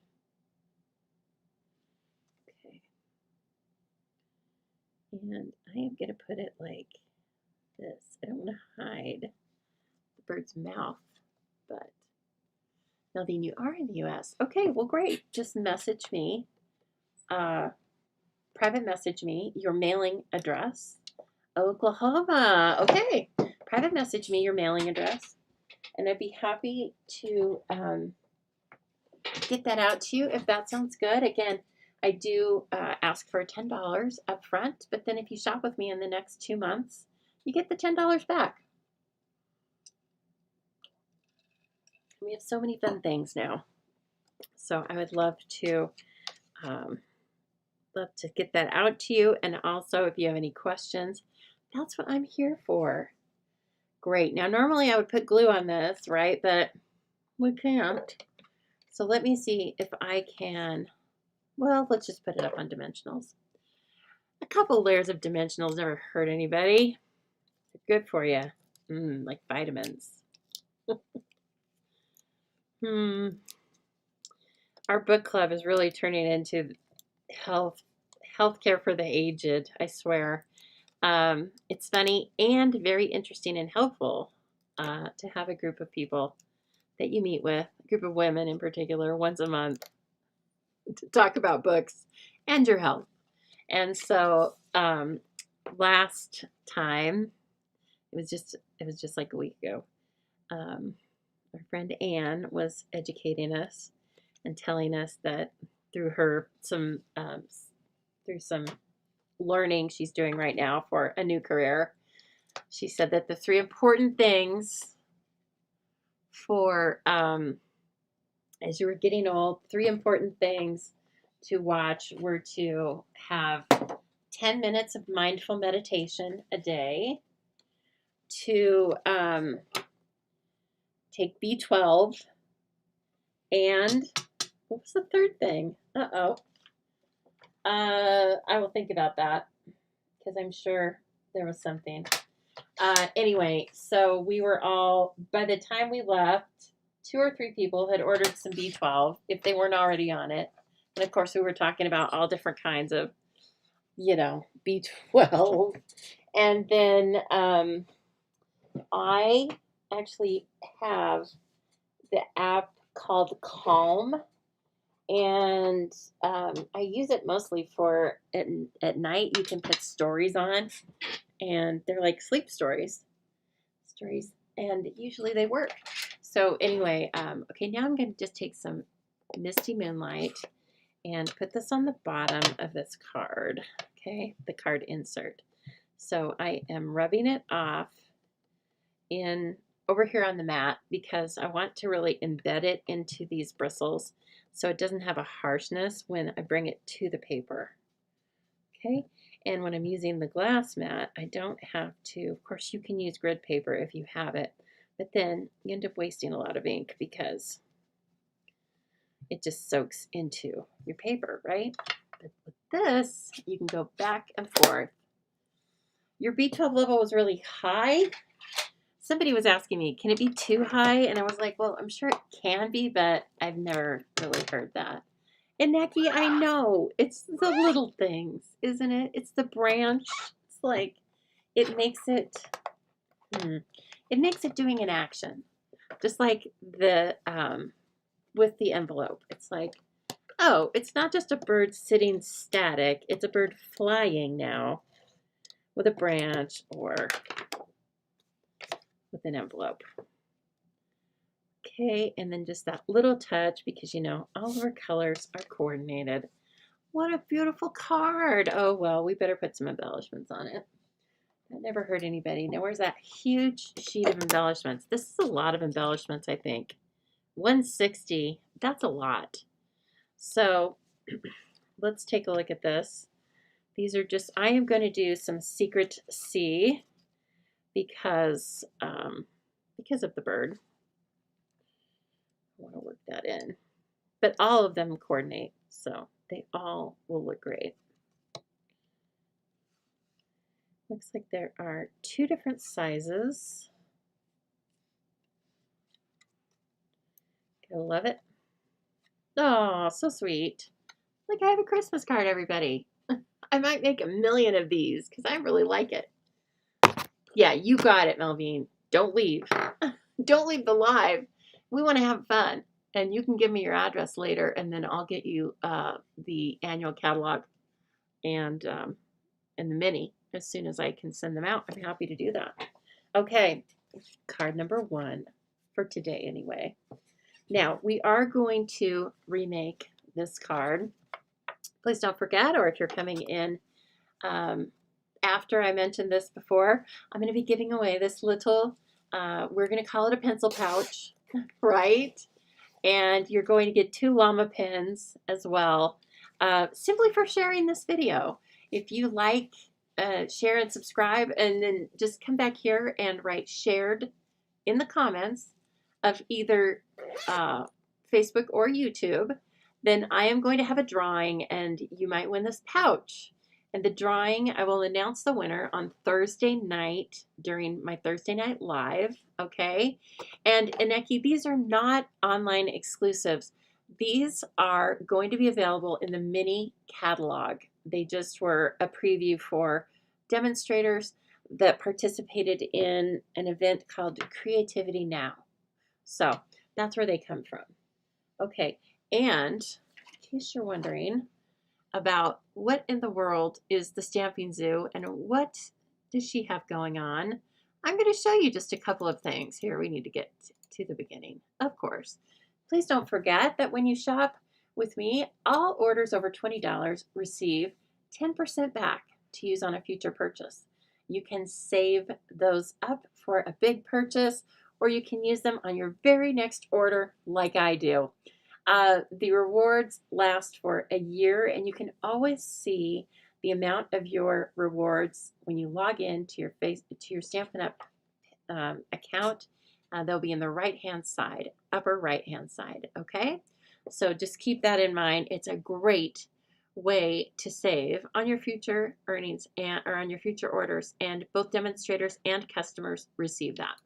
Okay. And I am going to put it like this. I don't want to hide the bird's mouth, but Melvin, you are in the U.S. Okay, well, great. Just message me, private message me your mailing address. Oklahoma. Okay, private message me your mailing address, and I'd be happy to get that out to you if that sounds good. Again, I do ask for $10 up front, but then if you shop with me in the next 2 months, you get the $10 back. We have so many fun things now. So I would love to love to get that out to you. And also, if you have any questions, that's what I'm here for. Great. Now, normally I would put glue on this, right? But we can't. So let me see if I can. Well, let's just put it up on dimensionals. A couple layers of dimensionals never hurt anybody. They're good for you. Like vitamins. Our book club is really turning into healthcare for the aged, I swear. It's funny and very interesting and helpful to have a group of people that you meet with, a group of women in particular, once a month to talk about books and your health. And so last time, it was just like a week ago, our friend Anne was educating us and telling us that through some learning she's doing right now for a new career, she said that the 3 important things for as you were getting old, 3 important things to watch were to have 10 minutes of mindful meditation a day, to take B12, and what was the third thing? I will think about that because I'm sure there was something. Anyway, so we were all, by the time we left, 2 or 3 people had ordered some B12 if they weren't already on it. And of course, we were talking about all different kinds of, B12. And then I actually have the app called Calm. And I use it mostly for at night. You can put stories on, and they're like sleep stories, and usually they work. So anyway, okay, now I'm going to just take some Misty Moonlight and put this on the bottom of this card, okay, the card insert. So I am rubbing it off over here on the mat because I want to really embed it into these bristles so it doesn't have a harshness when I bring it to the paper. Okay, and when I'm using the glass mat, I don't have to, of course you can use grid paper if you have it, but then you end up wasting a lot of ink because it just soaks into your paper, right? But with this, you can go back and forth. Your B12 level was really high. Somebody was asking me, can it be too high? And I was like, well, I'm sure it can be, but I've never really heard that. And Neki, I know, it's the little things, isn't it? It's the branch. It's like, it makes it doing an action. Just like the, with the envelope. It's like, oh, it's not just a bird sitting static. It's a bird flying now with a branch or with an envelope. Okay, and then just that little touch because, all of our colors are coordinated. What a beautiful card. Oh, well, we better put some embellishments on it. That never hurt anybody. Now, where's that huge sheet of embellishments? This is a lot of embellishments, I think. 160, that's a lot. So let's take a look at this. These are just, I am going to do some secret C because of the bird. I want to work that in. But all of them coordinate, so they all will look great. Looks like there are 2 different sizes. I love it. Oh, so sweet. Like I have a Christmas card, everybody. I might make 1 million of these because I really like it. Yeah, you got it, Melvine. Don't leave. Don't leave the live. We want to have fun. And you can give me your address later, and then I'll get you the annual catalog and the mini as soon as I can send them out. I'm happy to do that. Okay, card number 1 for today anyway. Now, we are going to remake this card. Please don't forget, or if you're coming in after I mentioned this before, I'm going to be giving away this little, we're going to call it a pencil pouch, right? And you're going to get 2 llama pins as well. simply for sharing this video. If you like, share and subscribe, and then just come back here and write shared in the comments of either Facebook or YouTube, then I am going to have a drawing and you might win this pouch. And the drawing, I will announce the winner on Thursday night during my Thursday Night Live, okay? And Aneki, these are not online exclusives. These are going to be available in the mini catalog. They just were a preview for demonstrators that participated in an event called Creativity Now. So that's where they come from. Okay, and in case you're wondering about what in the world is the Stamping Zoo and what does she have going on, I'm going to show you just a couple of things. Here, we need to get to the beginning, of course. Please don't forget that when you shop with me, all orders over $20 receive 10% back to use on a future purchase. You can save those up for a big purchase, or you can use them on your very next order like I do. The rewards last for a year, and you can always see the amount of your rewards when you log in to your Stampin' Up! Account. They'll be in the right-hand side, upper right-hand side, okay? So just keep that in mind. It's a great way to save on your future earnings or on your future orders, and both demonstrators and customers receive that.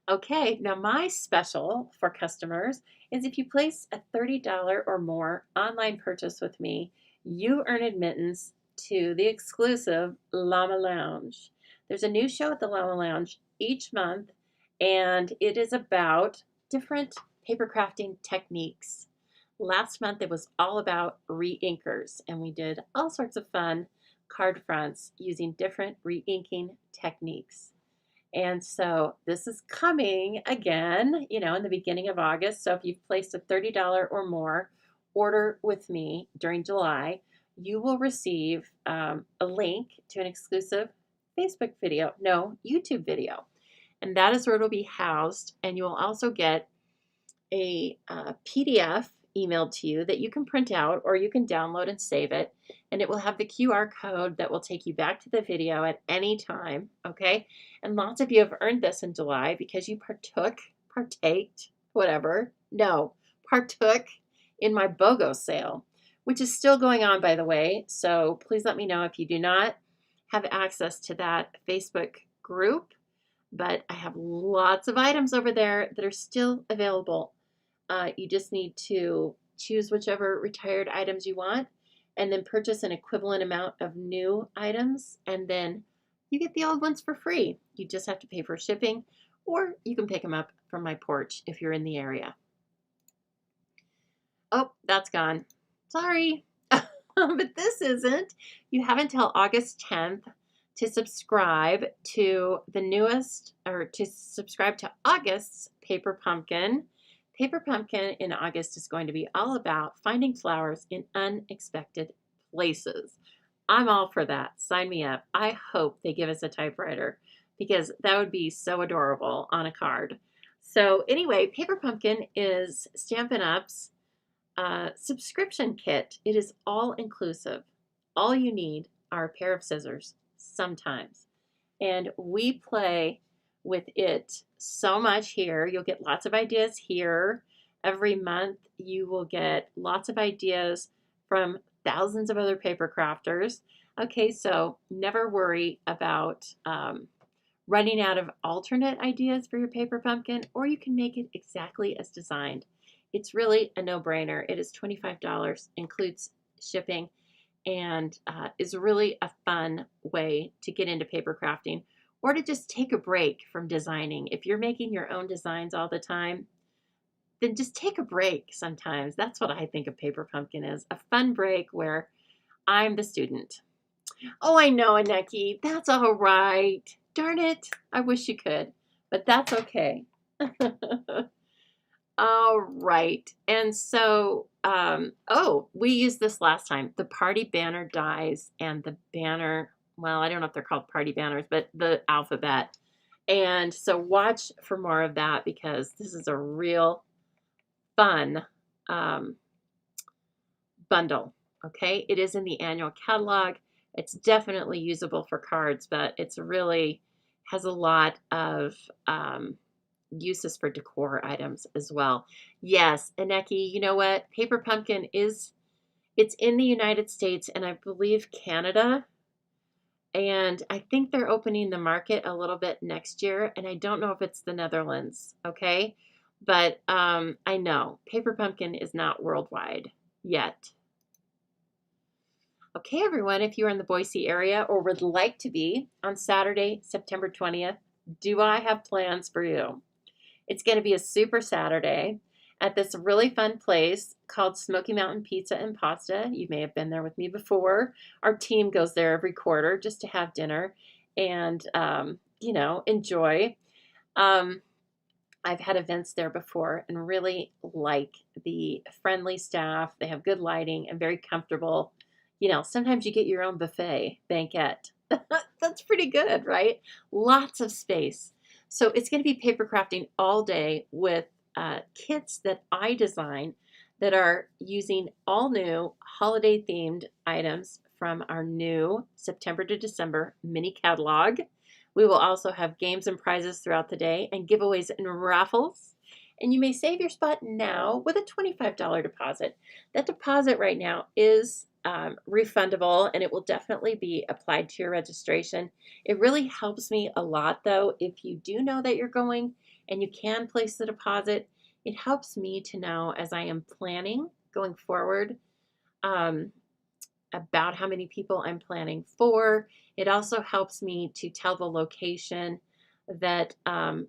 Okay, now my special for customers is if you place a $30 or more online purchase with me, you earn admittance to the exclusive Llama Lounge. There's a new show at the Llama Lounge each month, and it is about different paper crafting techniques. Last month it was all about re-inkers, and we did all sorts of fun card fronts using different re-inking techniques. And so this is coming again, in the beginning of August. So if you've placed a $30 or more order with me during July, you will receive a link to an exclusive YouTube video. And that is where it'll be housed. And you will also get a PDF emailed to you that you can print out or you can download and save it. And it will have the QR code that will take you back to the video at any time, okay? And lots of you have earned this in July because you partook in my BOGO sale, which is still going on, by the way. So please let me know if you do not have access to that Facebook group. But I have lots of items over there that are still available. You just need to choose whichever retired items you want and then purchase an equivalent amount of new items, and then you get the old ones for free. You just have to pay for shipping, or you can pick them up from my porch if you're in the area. Oh, that's gone. Sorry. But this isn't. You have until August 10th to subscribe to the newest, or to subscribe to August's Paper Pumpkin. Paper Pumpkin in August is going to be all about finding flowers in unexpected places. I'm all for that. Sign me up. I hope they give us a typewriter because that would be so adorable on a card. So anyway, Paper Pumpkin is Stampin' Up's subscription kit. It is all inclusive. All you need are a pair of scissors sometimes. And we play with it so much here. You'll get lots of ideas here. Every month you will get lots of ideas from thousands of other paper crafters. Okay, so never worry about running out of alternate ideas for your Paper Pumpkin, or you can make it exactly as designed. It's really a no-brainer. It is $25, includes shipping, and is really a fun way to get into paper crafting or to just take a break from designing. If you're making your own designs all the time, then just take a break sometimes. That's what I think of Paper Pumpkin as, a fun break where I'm the student. Oh, I know, Aneki, that's all right. Darn it, I wish you could, but that's okay. All right, and so, we used this last time, the party banner dies and the banner, well, I don't know if they're called party banners, but the alphabet. And so watch for more of that because this is a real fun bundle. Okay, it is in the annual catalog. It's definitely usable for cards, but it's really has a lot of uses for decor items as well. Yes, Aneki, you know what? Paper Pumpkin it's in the United States and I believe Canada. And I think they're opening the market a little bit next year. And I don't know if it's the Netherlands. Okay. But I know Paper Pumpkin is not worldwide yet. Okay, everyone, if you're in the Boise area or would like to be on Saturday, September 20th, do I have plans for you? It's going to be a super Saturday at this really fun place called Smoky Mountain Pizza and Pasta. You may have been there with me before. Our team goes there every quarter just to have dinner and, enjoy. I've had events there before and really like the friendly staff. They have good lighting and very comfortable. Sometimes you get your own buffet banquette. That's pretty good, right? Lots of space. So it's going to be paper crafting all day with kits that I design that are using all new holiday themed items from our new September to December mini catalog. We will also have games and prizes throughout the day and giveaways and raffles. And you may save your spot now with a $25 deposit. That deposit right now is refundable and it will definitely be applied to your registration. It really helps me a lot though if you do know that you're going and you can place the deposit. It helps me to know as I am planning going forward about how many people I'm planning for. It also helps me to tell the location that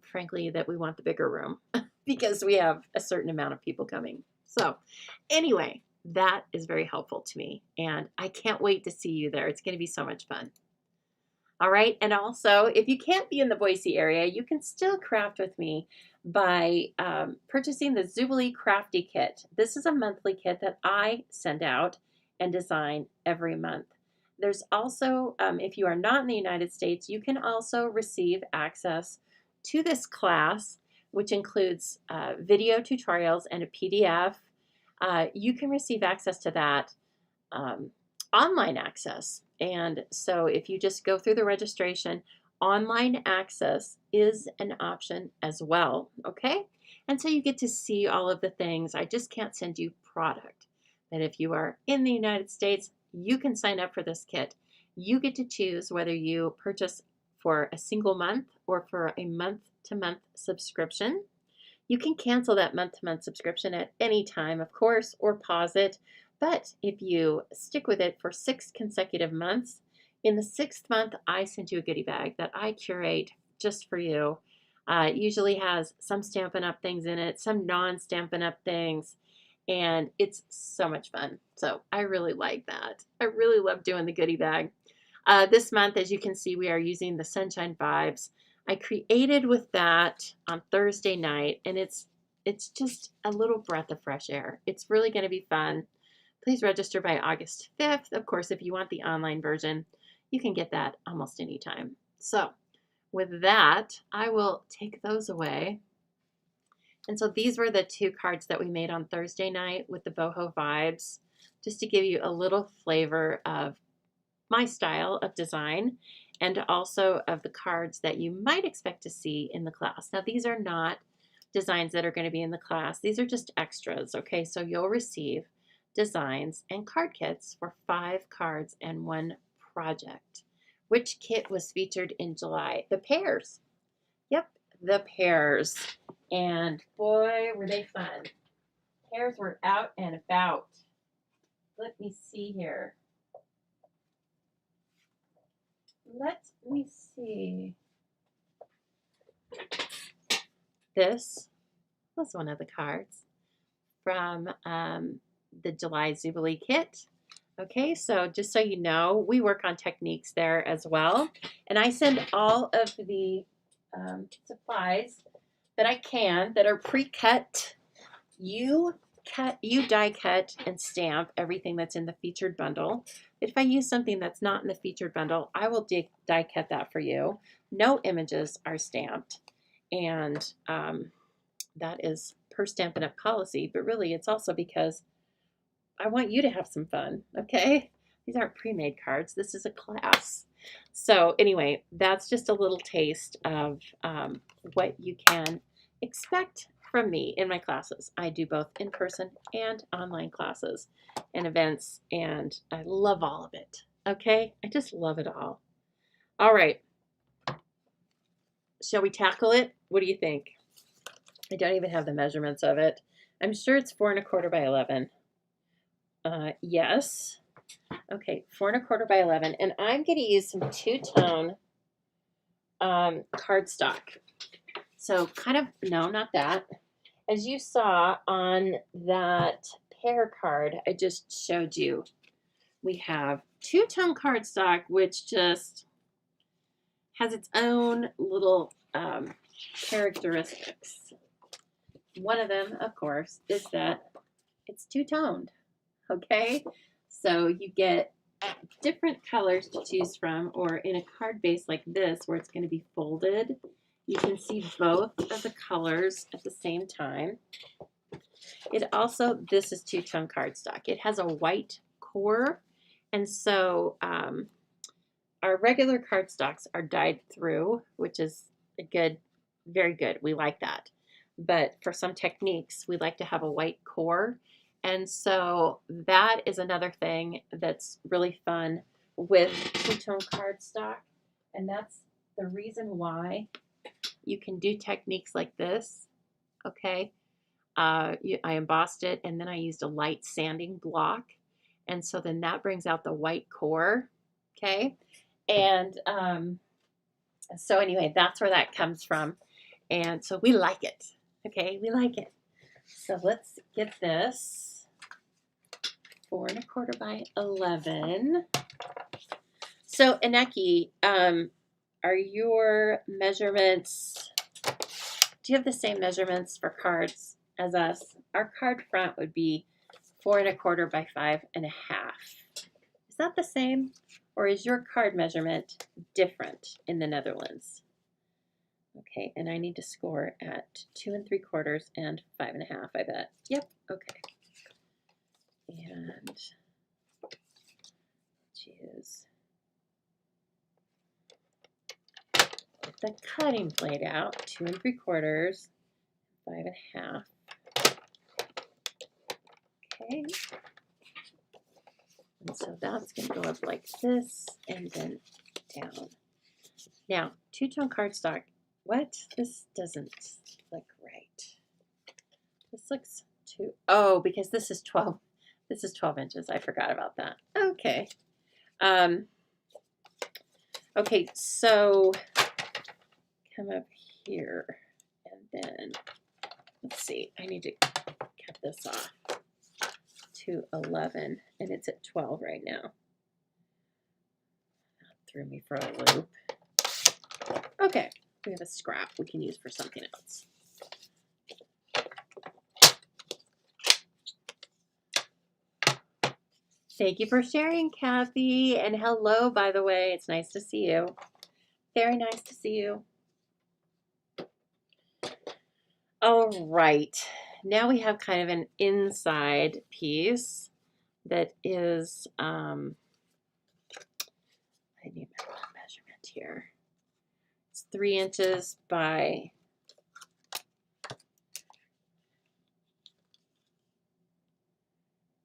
frankly that we want the bigger room because we have a certain amount of people coming. So anyway, that is very helpful to me and I can't wait to see you there. It's going to be so much fun. All right, and also if you can't be in the Boise area, you can still craft with me by purchasing the Zubilee Crafty Kit. This is a monthly kit that I send out and design every month. There's also, if you are not in the United States, you can also receive access to this class, which includes video tutorials and a PDF. You can receive access to that online access. And so if you just go through the registration, online access is an option as well, okay? And so you get to see all of the things. I just can't send you product. But if you are in the United States, you can sign up for this kit. You get to choose whether you purchase for a single month or for a month-to-month subscription. You can cancel that month-to-month subscription at any time, of course, or pause it. But if you stick with it for 6 consecutive months, in the 6th month, I send you a goodie bag that I curate just for you. It usually has some Stampin' Up! Things in it, some non-Stampin' Up! Things, and it's so much fun. So I really like that. I really love doing the goodie bag. This month, as you can see, we are using the Sunshine Vibes. I created with that on Thursday night, and it's just a little breath of fresh air. It's really going to be fun. Please register by August 5th. Of course, if you want the online version, you can get that almost any time. So with that, I will take those away. And so these were the 2 cards that we made on Thursday night with the boho vibes, just to give you a little flavor of my style of design and also of the cards that you might expect to see in the class. Now, these are not designs that are going to be in the class. These are just extras, okay? So you'll receive designs and card kits for 5 cards and 1 project. Which kit was featured in July? The pairs. Yep, the pairs. And boy, were they fun. Pairs were out and about. Let me see here. Let me see. This was one of the cards from the July Zubilee kit. Okay, so just so you know, we work on techniques there as well. And I send all of the supplies that I can that are pre-cut. You die cut and stamp everything that's in the featured bundle. If I use something that's not in the featured bundle, I will die cut that for you. No images are stamped. And that is per Stampin' Up! Policy, but really it's also because I want you to have some fun, okay? These aren't pre-made cards. This is a class. So anyway, that's just a little taste of what you can expect from me in my classes. I do both in-person and online classes and events, and I love all of it, okay? I just love it all. All right. Shall we tackle it? What do you think? I don't even have the measurements of it. I'm sure it's 4¼ by 11. Yes. Okay, 4¼ by 11. And I'm going to use some two-tone cardstock. So kind of, no, not that. As you saw on that pair card I just showed you, we have two-tone cardstock, which just has its own little characteristics. One of them, of course, is that it's two-toned, okay? So you get different colors to choose from, or in a card base like this where it's going to be folded, you can see both of the colors at the same time. It also, this is two-tone cardstock. It has a white core, and so our regular cardstocks are dyed through, which is a good, very good. We like that. But for some techniques, we like to have a white core. And so that is another thing that's really fun with two-tone cardstock. And that's the reason why you can do techniques like this, okay? I embossed it, and then I used a light sanding block. And so then that brings out the white core, okay? And so anyway, that's where that comes from. And so we like it, okay? We like it. So let's get this 4¼ by 11. So Aneki, are your measurements, do you have the same measurements for cards as us? Our card front would be 4¼ by 5½. Is that the same? Or is your card measurement different in the Netherlands? Okay, and I need to score at 2 3/4 and 5½, I bet. Yep, okay. And choose the cutting plate out, 2 3/4, 5½. Okay. And so that's going to go up like this and then down. Now, two-tone cardstock. What? This doesn't look right. This looks too, oh, because this is 12. This is 12 inches. I forgot about that. Okay. Okay, so come up here and then, let's see, I need to cut this off to 11, and it's at 12 right now. That threw me for a loop. Okay, we have a scrap we can use for something else. Thank you for sharing, Kathy. And hello, by the way. It's nice to see you. Very nice to see you. All right. Now we have kind of an inside piece that is, I need my measurement here. It's 3 inches by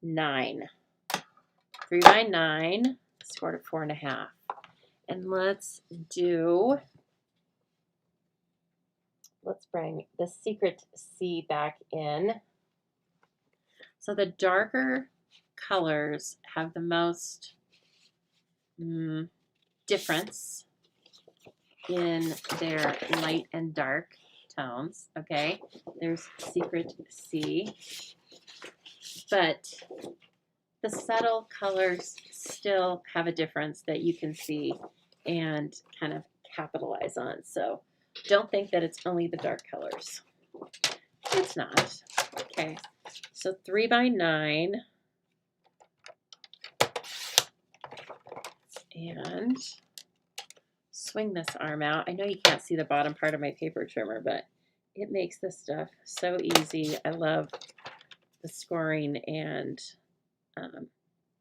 9. 3 by 9, scored at 4½. And let's bring the secret C back in. So the darker colors have the most difference in their light and dark tones, okay? There's secret C. But the subtle colors still have a difference that you can see and kind of capitalize on. So don't think that it's only the dark colors. It's not. Okay, so 3 by 9. And swing this arm out. I know you can't see the bottom part of my paper trimmer, but it makes this stuff so easy. I love the scoring and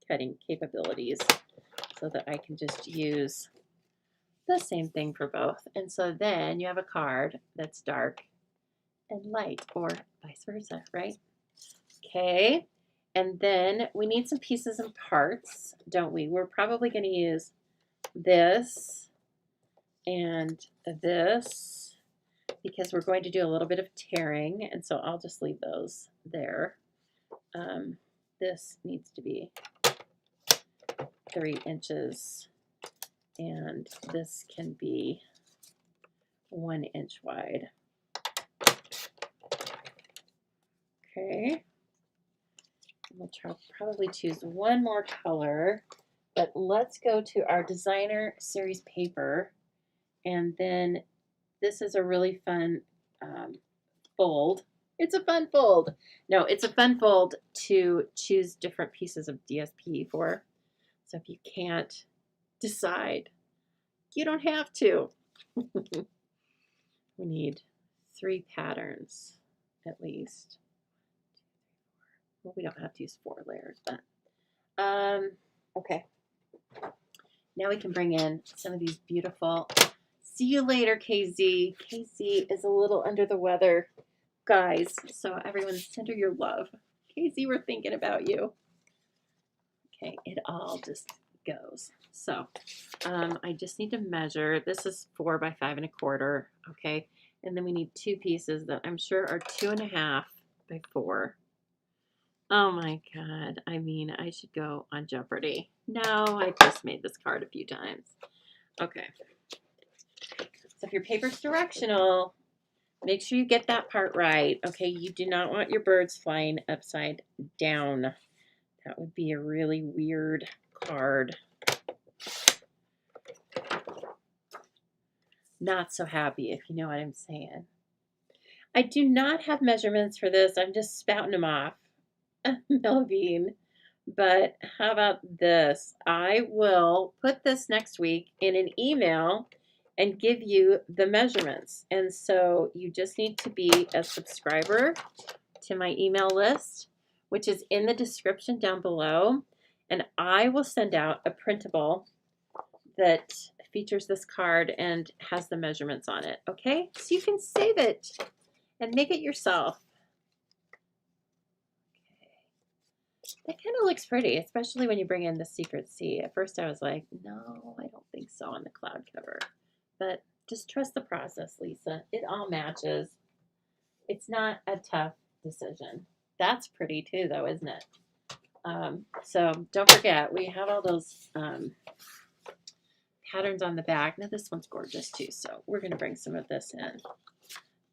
cutting capabilities so that I can just use the same thing for both. And so then you have a card that's dark and light, or vice versa, right? Okay, and then we need some pieces and parts, don't we? We're probably going to use this and this because we're going to do a little bit of tearing, and so I'll just leave those there. This needs to be 3 inches, and this can be 1 inch wide. Okay. We'll probably choose one more color, but let's go to our designer series paper. And then this is a really fun fold. It's a fun fold. No, it's a fun fold to choose different pieces of DSP for. So if you can't decide, you don't have to. We need 3 patterns at least. Well, we don't have to use 4 layers, but okay. Now we can bring in some of these beautiful. See you later, KZ. KZ is a little under the weather, guys. So everyone, send her your love. KZ, we're thinking about you. Okay, it all just goes. So I just need to measure. This is 4 by 5 1/4. Okay, and then we need 2 pieces that I'm sure are 2 1/2 by 4. Oh my God. I mean, I should go on Jeopardy. No, I just made this card a few times. Okay. So if your paper's directional, make sure you get that part right. Okay, you do not want your birds flying upside down. That would be a really weird card. Not so happy, if you know what I'm saying. I do not have measurements for this. I'm just spouting them off. Melvin. But how about this? I will put this next week in an email and give you the measurements. And so you just need to be a subscriber to my email list, which is in the description down below. And I will send out a printable that features this card and has the measurements on it. Okay? So you can save it and make it yourself. That kind of looks pretty, especially when you bring in the secret C. At first I was like, no, I don't think so on the cloud cover. But just trust the process, Lisa. It all matches. It's not a tough decision. That's pretty too, though, isn't it? So don't forget, we have all those patterns on the back. Now this one's gorgeous too, so we're going to bring some of this in.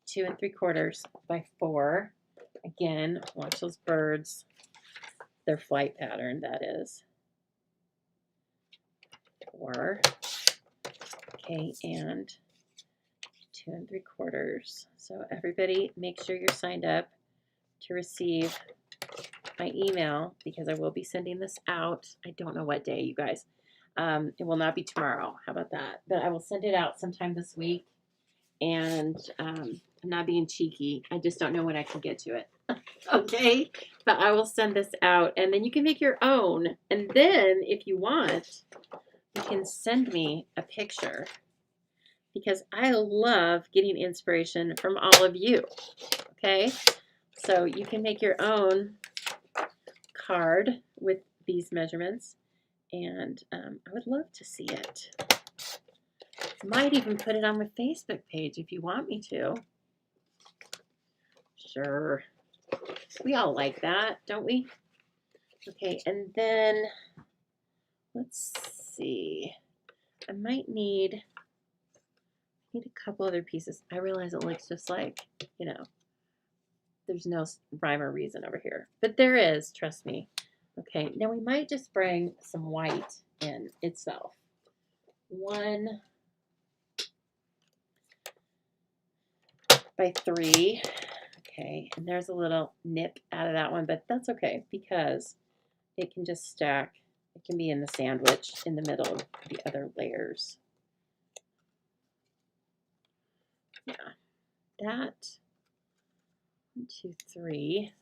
2 3/4 by 4. Again, watch those birds. Their flight pattern, that is. 4. Okay, and 2 3/4. So everybody, make sure you're signed up to receive my email because I will be sending this out. I don't know what day, you guys. It will not be tomorrow. How about that? But I will send it out sometime this week. And I'm not being cheeky. I just don't know when I can get to it. Okay? But I will send this out. And then you can make your own. And then, if you want, you can send me a picture. Because I love getting inspiration from all of you. Okay? So you can make your own card with these measurements. And I would love to see it. Might even put it on my Facebook page if you want me to. Sure. We all like that, don't we? Okay, and then let's see. I might need a couple other pieces. I realize it looks just like, you know, there's no rhyme or reason over here. But there is, trust me. Okay, now we might just bring some white in itself. 1 by 3. Okay, and there's a little nip out of that one, but that's okay because it can just stack. It can be in the sandwich in the middle of the other layers. Yeah, that 1 2 3.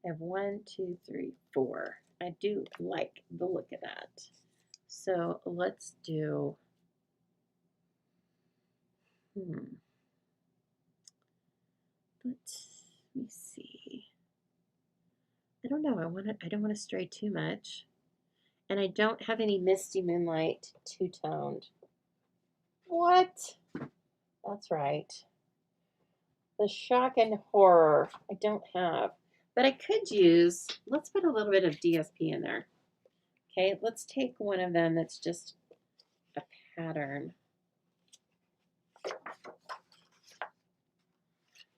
I have 1 2 3 4. I do like the look of that. So let's do, let me see. I don't know. I don't want to stray too much. And I don't have any Misty Moonlight two-toned. What? That's right. The shock and horror I don't have. But I could use, let's put a little bit of DSP in there. Okay, let's take one of them that's just a pattern.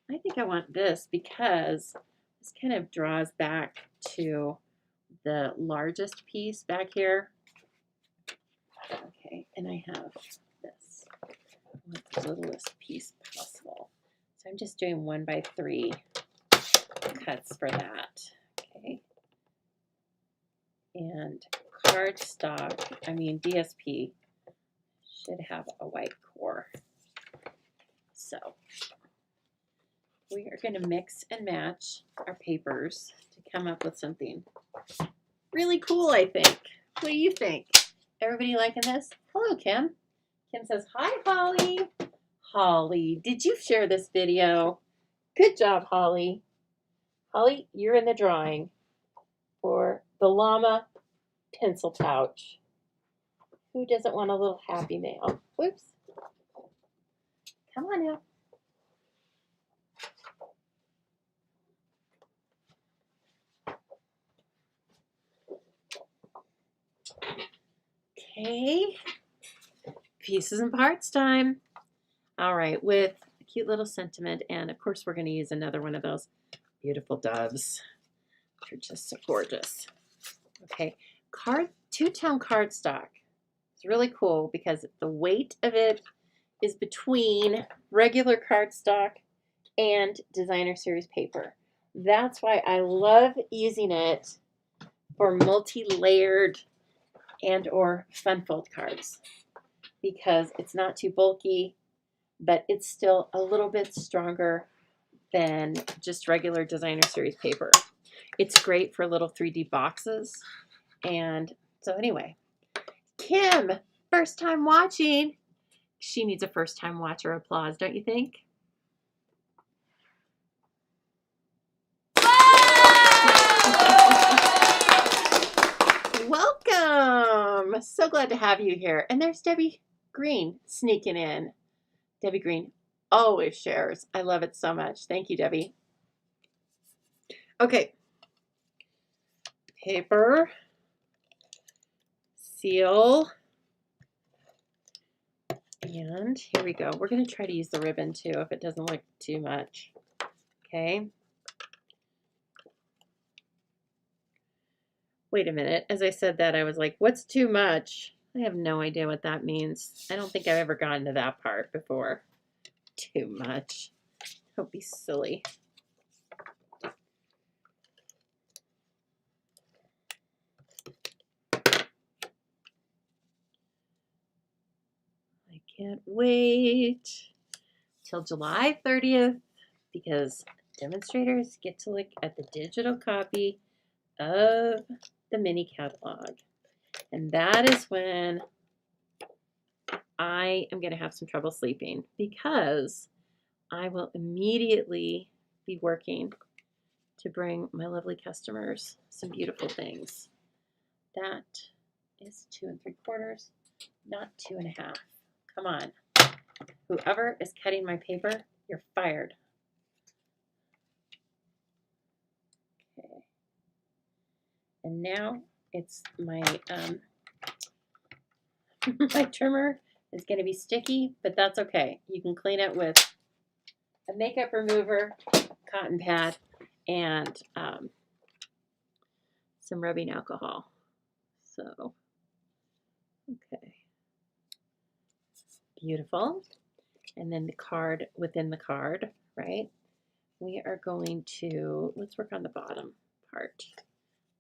I think I want this because this kind of draws back to the largest piece back here. Okay, and I have this. I want the littlest piece possible. So I'm just doing 1x3 cuts for that. Okay. And cardstock, I mean DSP, should have a white core. So we are going to mix and match our papers to come up with something really cool, I think. What do you think? Everybody liking this? Hello, Kim. Kim says, hi, Holly. Holly, did you share this video? Good job, Holly. Holly, you're in the drawing for the llama pencil pouch. Who doesn't want a little happy mail? Whoops. Come on now. Okay. Pieces and parts time. All right, with a cute little sentiment, and of course we're going to use another one of those beautiful doves. They're just so gorgeous. Okay, two-tone cardstock. It's really cool because the weight of it is between regular cardstock and designer series paper. That's why I love using it for multi-layered and or fun fold cards, because it's not too bulky, but it's still a little bit stronger than just regular designer series paper. It's great for little 3D boxes. And so anyway, Kim, first time watching. She needs a first time watcher applause, don't you think? Welcome. So glad to have you here. And there's Debbie Green sneaking in. Debbie Green always shares. I love it so much. Thank you, Debbie. Okay. Paper. Seal. And here we go. We're going to try to use the ribbon too if it doesn't look too much. Okay. Wait a minute. As I said that, I was like, what's too much? I have no idea what that means. I don't think I've ever gotten to that part before. Too much. Don't be silly. I can't wait till July 30th because demonstrators get to look at the digital copy of the mini catalog. And that is when I am going to have some trouble sleeping, because I will immediately be working to bring my lovely customers some beautiful things. That is 2 3/4, not 2 1/2. Come on. Whoever is cutting my paper, you're fired. Okay. And now it's my my trimmer is going to be sticky, but that's okay. You can clean it with a makeup remover, cotton pad, and some rubbing alcohol. So, okay. Beautiful. And then the card within the card, right? We are going to, let's work on the bottom part.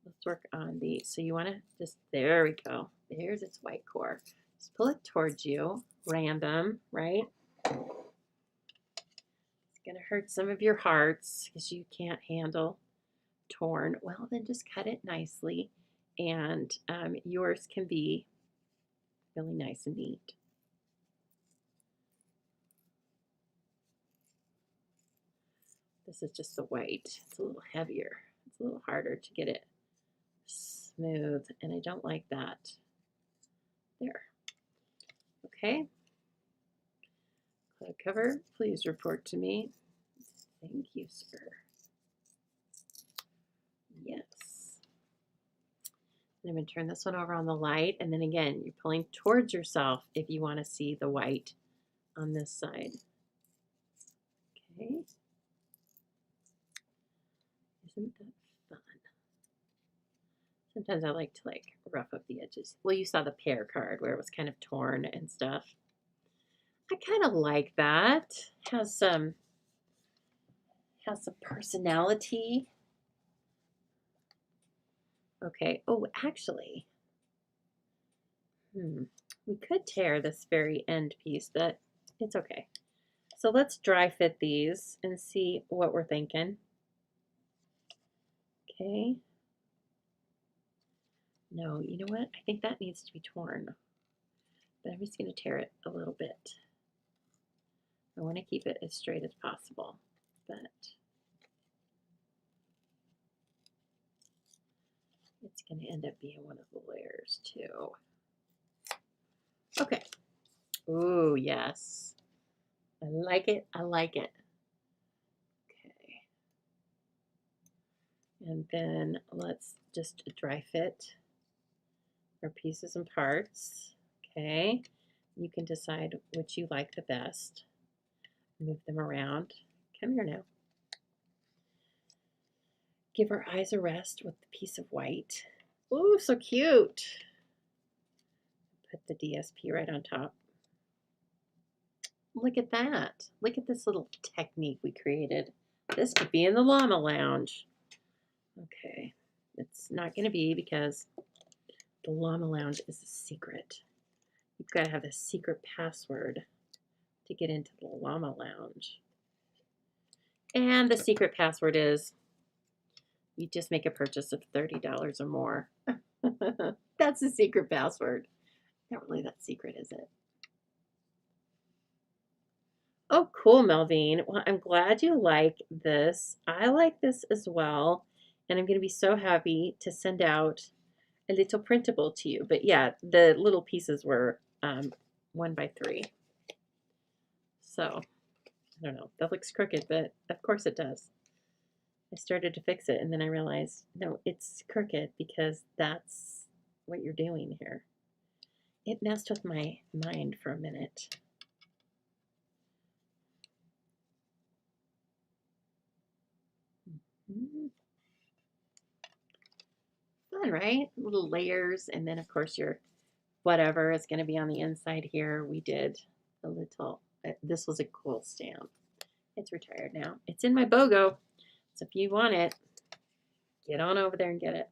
Let's work on the, so you want to just, there we go. There's its white core. Just pull it towards you, random, right? It's going to hurt some of your hearts because you can't handle torn. Well, then just cut it nicely and yours can be really nice and neat. This is just the white. It's a little heavier. It's a little harder to get it smooth, and I don't like that. There. Okay. Cloud cover, please report to me. Thank you, sir. Yes. I'm going to turn this one over on the light, and then again, you're pulling towards yourself if you want to see the white on this side. Okay. Isn't that fun? Sometimes I like to rough up the edges. Well, you saw the pear card where it was kind of torn and stuff. I kind of like that. Has some personality. Okay. Oh, actually, we could tear this very end piece, but it's okay. So let's dry fit these and see what we're thinking. Okay. No, you know what? I think that needs to be torn. But I'm just going to tear it a little bit. I want to keep it as straight as possible, but it's going to end up being one of the layers too. Okay. Ooh, yes. I like it. I like it. Okay. And then let's just dry fit our pieces and parts. Okay. You can decide which you like the best. Move them around. Come here now. Give our eyes a rest with the piece of white. Ooh, so cute. Put the DSP right on top. Look at that. Look at this little technique we created. This could be in the Llama Lounge. Okay, it's not going to be because the Llama Lounge is a secret. You've got to have a secret password to get into the Llama Lounge. And the secret password is you just make a purchase of $30 or more. That's the secret password. Not really that secret, is it? Oh, cool, Melvine. Well, I'm glad you like this. I like this as well. And I'm going to be so happy to send out a little printable to you. But yeah, the little pieces were 1 by 3. So, I don't know. That looks crooked, but of course it does. I started to fix it, and then I realized, no, it's crooked because that's what you're doing here. It messed with my mind for a minute. Fun, right? Little layers, and then of course your whatever is going to be on the inside here. We did a little, this was a cool stamp. It's retired now. It's in my BOGO, so if you want it, get on over there and get it.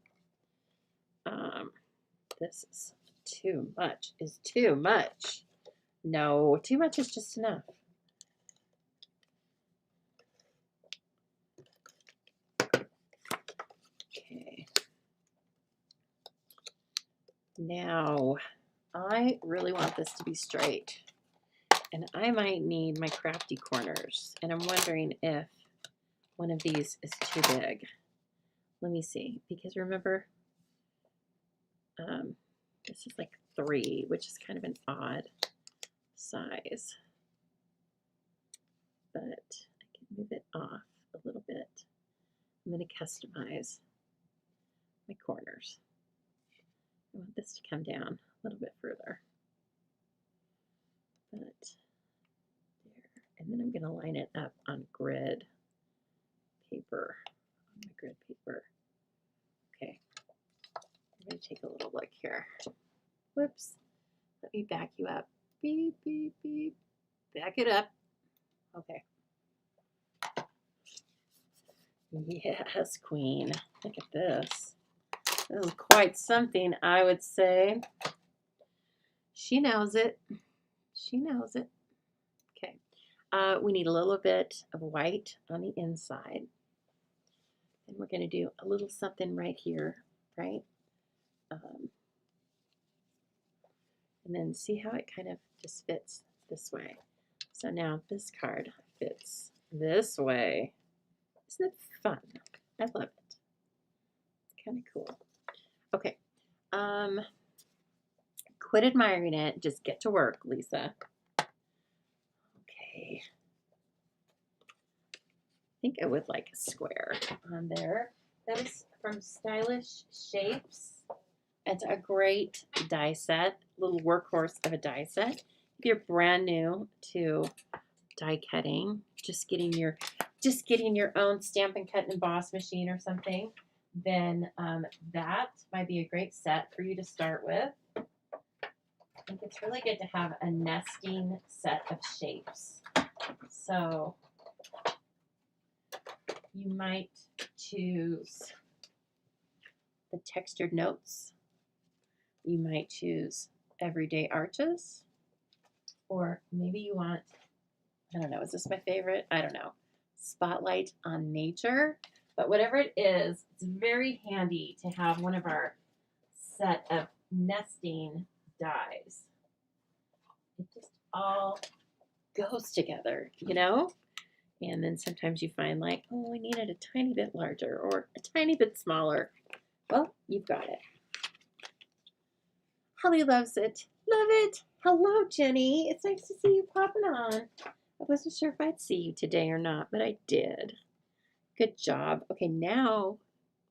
This is too much, is too much. No, too much is just enough. Okay. Now, I really want this to be straight. And I might need my crafty corners. And I'm wondering if one of these is too big. Let me see. Because remember, this is like 3, which is kind of an odd size. But I can move it off a little bit. I'm going to customize my corners. I want this to come down a little bit further. But there. And then I'm going to line it up on grid paper. On my grid paper. Okay. I'm going to take a little look here. Whoops. Let me back you up. Beep, beep, beep. Back it up. Okay. Yes, Queen. Look at this. This is quite something, I would say. She knows it. She knows it. Okay. We need a little bit of white on the inside. And we're going to do a little something right here, right? And then see how it kind of just fits this way. So now this card fits this way. Isn't it fun? I love it. It's kind of cool. Okay. Quit admiring it. Just get to work, Lisa. Okay. I think I would like a square on there. That is from Stylish Shapes. It's a great die set, little workhorse of a die set. If you're brand new to die cutting, just getting your own Stampin' Cut and Emboss machine or something, then that might be a great set for you to start with. I think it's really good to have a nesting set of shapes. So you might choose the textured notes. You might choose everyday arches, or maybe you want, I don't know, is this my favorite? I don't know. Spotlight on nature. But whatever it is, it's very handy to have one of our set of nesting dies. It just all goes together, you know? And then sometimes you find like, oh, I need it a tiny bit larger or a tiny bit smaller. Well, you've got it. Holly loves it. Love it. Hello, Jenny. It's nice to see you popping on. I wasn't sure if I'd see you today or not, but I did. Good job. Okay, now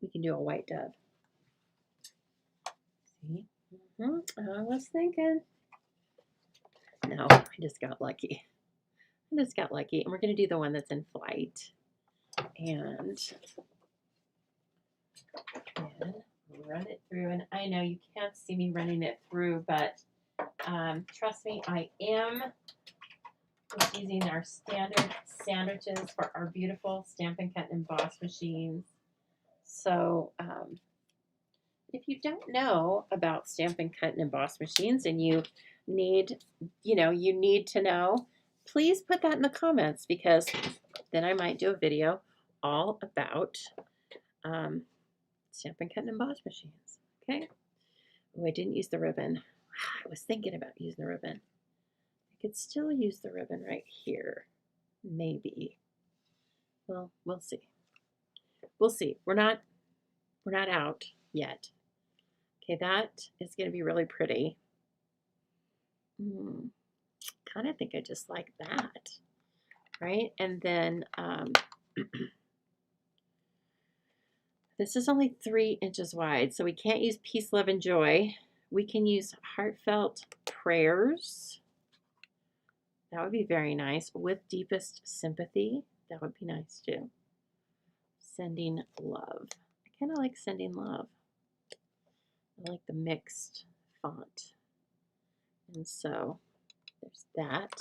we can do a white dove. See? I was thinking. No, I just got lucky. And we're going to do the one that's in flight. And run it through. And I know you can't see me running it through, but trust me, I am just using our standard sandwiches for our beautiful Stampin' Cut and Emboss machines. So if you don't know about Stampin' Cut and Emboss machines and you need to know, please put that in the comments, because then I might do a video all about Stampin' Cut and Emboss machines. Okay. Oh, I didn't use the ribbon. I was thinking about using the ribbon. I could still use the ribbon right here. Maybe. Well, we'll see. We'll see. We're not out yet. Okay, that is going to be really pretty. Kind of think I just like that. Right? And then this is only 3 inches wide, so we can't use peace, love, and joy. We can use heartfelt prayers. That would be very nice. With deepest sympathy. That would be nice too. Sending love. I kind of like sending love. I like the mixed font. And so there's that.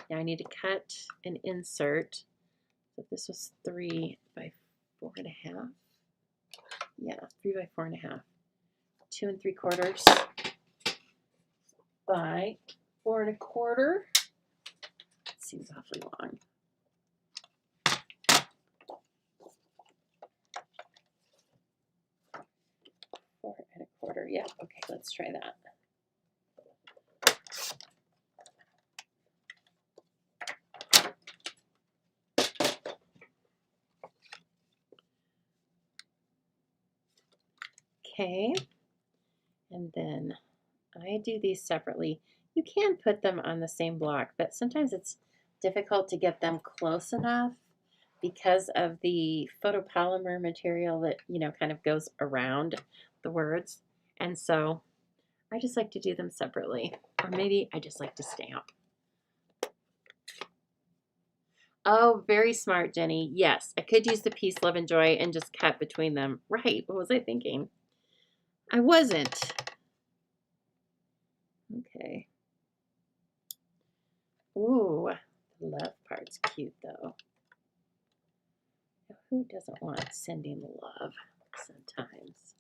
Now I need to cut and insert. So this was 3 by 4.5. Yeah, 3 by 4.5. 2 3/4 by 4 1/4. Seems awfully long. 4 1/4. Yeah, okay, let's try that. Okay, and then I do these separately. You can put them on the same block, but sometimes it's difficult to get them close enough because of the photopolymer material that, kind of goes around the words. And so I just like to do them separately, or maybe I just like to stamp. Oh, very smart, Jenny. Yes, I could use the peace, love, and joy and just cut between them. Right, what was I thinking? I wasn't. Okay. Ooh, the love part's cute though. Who doesn't want sending love sometimes?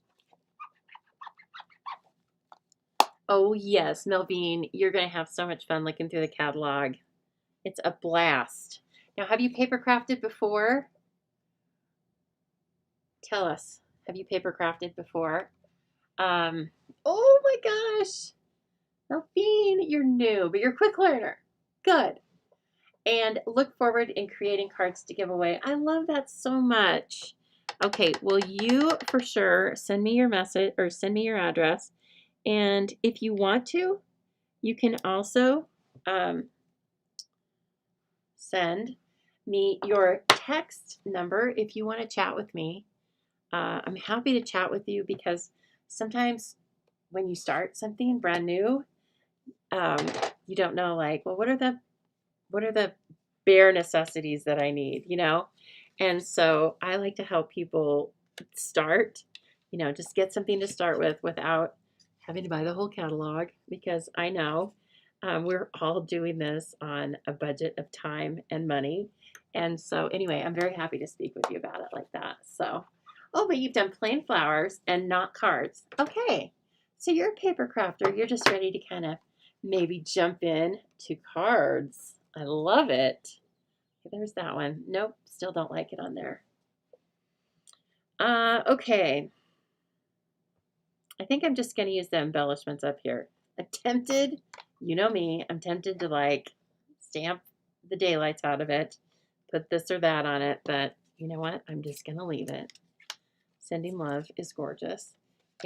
Oh yes, Melvine, you're going to have so much fun looking through the catalog. It's a blast. Now, have you paper crafted before? Tell us, have you paper crafted before? Oh my gosh. Delphine, you're new, but you're a quick learner. Good. And look forward in creating cards to give away. I love that so much. Okay, well, you for sure send me your message or send me your address. And if you want to, you can also send me your text number if you want to chat with me. I'm happy to chat with you because sometimes when you start something brand new, you don't know, like, well, what are the bare necessities that I need, you know? And so I like to help people start, just get something to start with without having to buy the whole catalog, because I know we're all doing this on a budget of time and money. And so anyway, I'm very happy to speak with you about it like that. So, oh, but you've done plain flowers and not cards. Okay. So you're a paper crafter. You're just ready to kind of maybe jump in to cards. I love it. There's that one. Nope, still don't like it on there. Okay. I think I'm just going to use the embellishments up here. I'm tempted, you know me, I'm tempted to like stamp the daylights out of it, put this or that on it, but you know what? I'm just going to leave it. Sending love is gorgeous.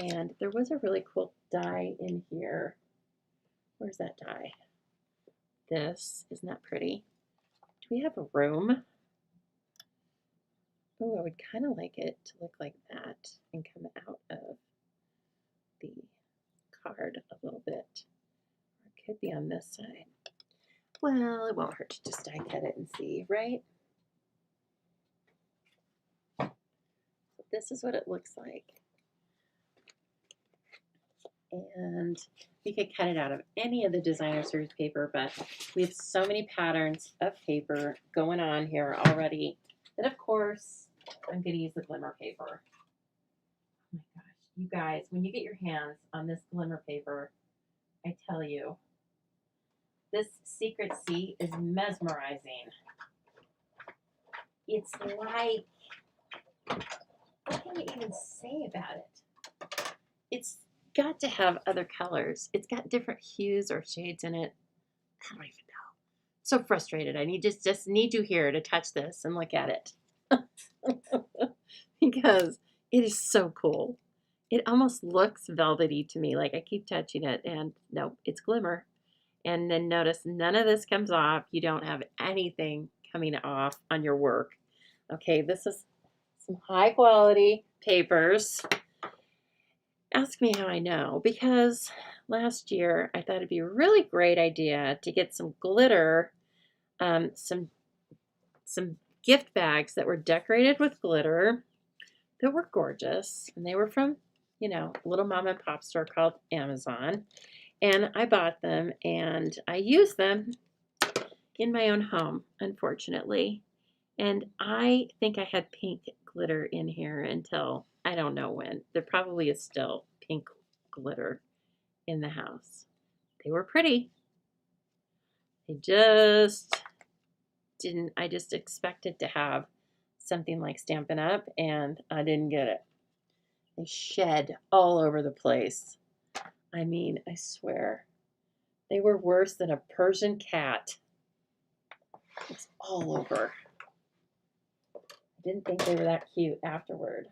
And there was a really cool die in here. Where's that die? This, isn't that pretty? Do we have a room? Oh, I would kind of like it to look like that and come out of the card a little bit. Or it could be on this side. Well, it won't hurt to just die cut it and see, right? So this is what it looks like. And we could cut it out of any of the designer series paper, but we have so many patterns of paper going on here already that, of course, I'm going to use the glimmer paper. Oh my gosh, you guys, when you get your hands on this glimmer paper, I tell you, this Secret Sea is mesmerizing. It's like, what can you even say about it? It's got to have other colors. It's got different hues or shades in it. I don't even know. So frustrated. I just need you here to touch this and look at it. Because it is so cool. It almost looks velvety to me. Like I keep touching it and nope, it's glimmer. And then notice none of this comes off. You don't have anything coming off on your work. Okay, this is some high quality papers. Ask me how I know, because last year I thought it'd be a really great idea to get some glitter, some gift bags that were decorated with glitter that were gorgeous, and they were from, a little mom and pop store called Amazon. And I bought them and I used them in my own home, unfortunately. And I think I had pink glitter in here until I don't know when. There probably is still pink glitter in the house. They were pretty. I just expected to have something like Stampin' Up! And I didn't get it. They shed all over the place. I mean, I swear, they were worse than a Persian cat. It's all over. I didn't think they were that cute afterward.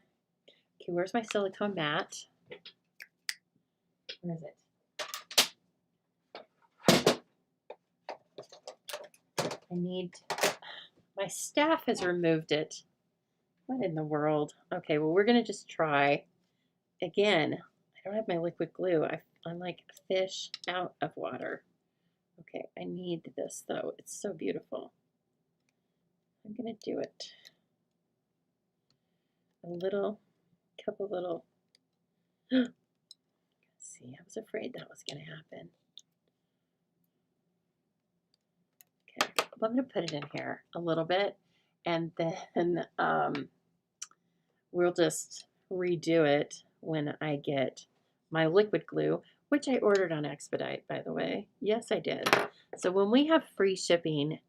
Okay, where's my silicone mat? Where is it? My staff has removed it. What in the world? Okay, well, we're going to just try. Again, I don't have my liquid glue. I'm like a fish out of water. Okay, I need this, though. It's so beautiful. I'm going to do it. Couple little. See, I was afraid that was going to happen. Okay, well, I'm going to put it in here a little bit, and then we'll just redo it when I get my liquid glue, which I ordered on Expedite, by the way. Yes, I did. So when we have free shipping,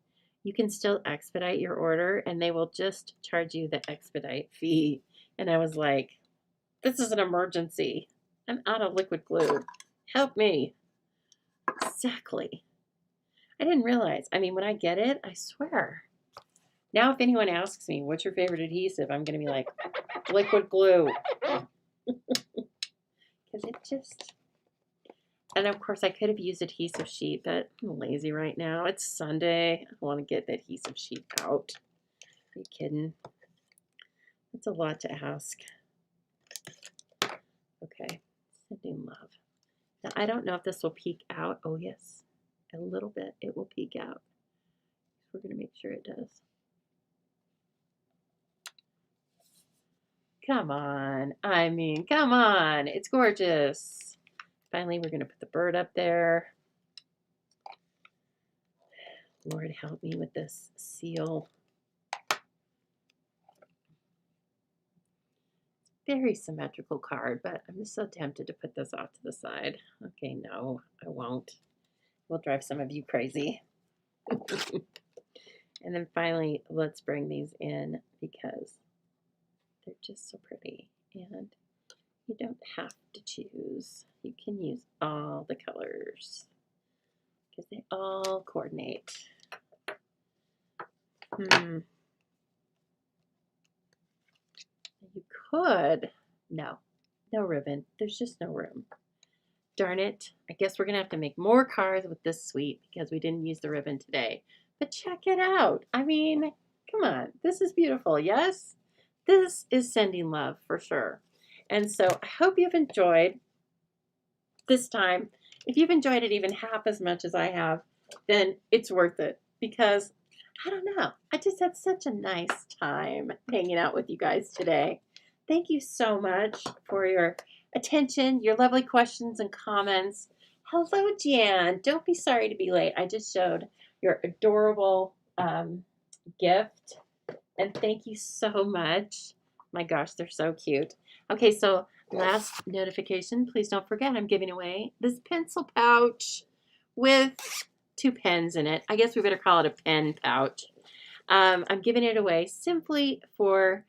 you can still expedite your order, and they will just charge you the expedite fee. And I was like, this is an emergency. I'm out of liquid glue. Help me. Exactly. I didn't realize. I mean, when I get it, I swear. Now, if anyone asks me, what's your favorite adhesive? I'm going to be like, liquid glue. Because it just... And of course, I could have used adhesive sheet, but I'm lazy right now. It's Sunday. I want to get the adhesive sheet out. Are you kidding? It's a lot to ask. Okay, sending love. Now, I don't know if this will peek out. Oh, yes, a little bit. It will peek out. We're going to make sure it does. Come on. I mean, come on. It's gorgeous. Finally, we're going to put the bird up there. Lord, help me with this seal. Very symmetrical card, but I'm just so tempted to put this off to the side. Okay, no, I won't. We'll drive some of you crazy. And then finally, let's bring these in because they're just so pretty. And you don't have to choose. You can use all the colors because they all coordinate. You could. No ribbon. There's just no room. Darn it. I guess we're going to have to make more cards with this suite because we didn't use the ribbon today. But check it out. I mean, come on. This is beautiful, yes? This is sending love for sure. And so I hope you've enjoyed this time. If you've enjoyed it even half as much as I have, then it's worth it because I don't know. I just had such a nice time hanging out with you guys today. Thank you so much for your attention, your lovely questions and comments. Hello, Jan. Don't be sorry to be late. I just showed your adorable gift. And thank you so much. My gosh, they're so cute. Okay, so last notification. Please don't forget I'm giving away this pencil pouch with 2 pens in it. I guess we better call it a pen pouch. I'm giving it away simply for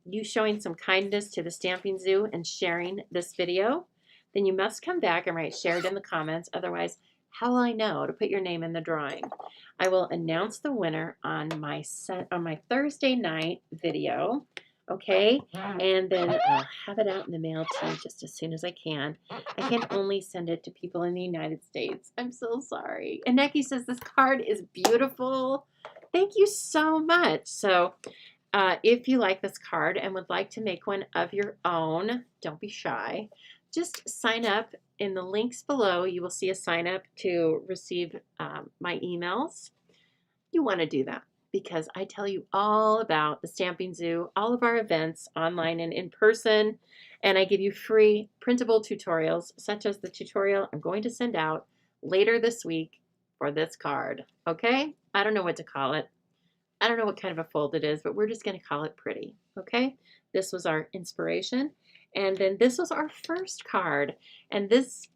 you showing some kindness to the Stamping Zoo and sharing this video. Then you must come back and write shared in the comments. Otherwise, how will I know to put your name in the drawing? I will announce the winner on my Thursday night video. Okay, and then I'll have it out in the mail to you just as soon as I can. I can only send it to people in the United States. I'm so sorry. And Neki says this card is beautiful. Thank you so much. So if you like this card and would like to make one of your own, don't be shy. Just sign up in the links below. You will see a sign up to receive my emails. You want to do that because I tell you all about the Stamping Zoo, all of our events online and in person, and I give you free printable tutorials such as the tutorial I'm going to send out later this week for this card. Okay? I don't know what to call it. I don't know what kind of a fold it is, but we're just going to call it pretty. Okay? This was our inspiration. And then this was our first card. And this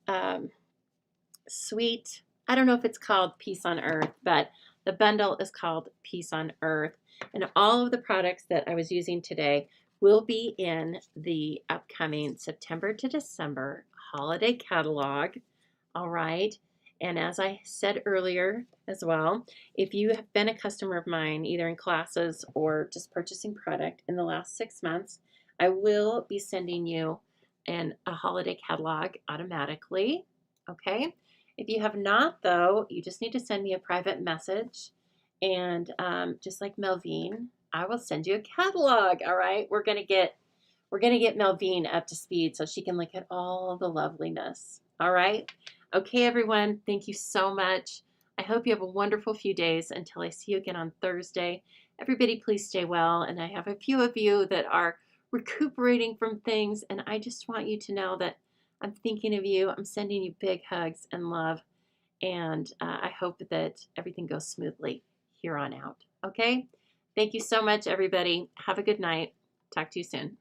suite, I don't know if it's called Peace on Earth, but the bundle is called Peace on Earth. And all of the products that I was using today will be in the upcoming September to December holiday catalog. All right. And as I said earlier as well, if you have been a customer of mine, either in classes or just purchasing product in the last 6 months, I will be sending you a holiday catalog automatically. Okay. If you have not, though, you just need to send me a private message. And just like Melvine, I will send you a catalog. All right. We're gonna get Melvine up to speed so she can look at all the loveliness. All right. Okay, everyone. Thank you so much. I hope you have a wonderful few days until I see you again on Thursday. Everybody, please stay well. And I have a few of you that are recuperating from things, and I just want you to know that I'm thinking of you. I'm sending you big hugs and love, and I hope that everything goes smoothly here on out. Okay? Thank you so much, everybody. Have a good night. Talk to you soon.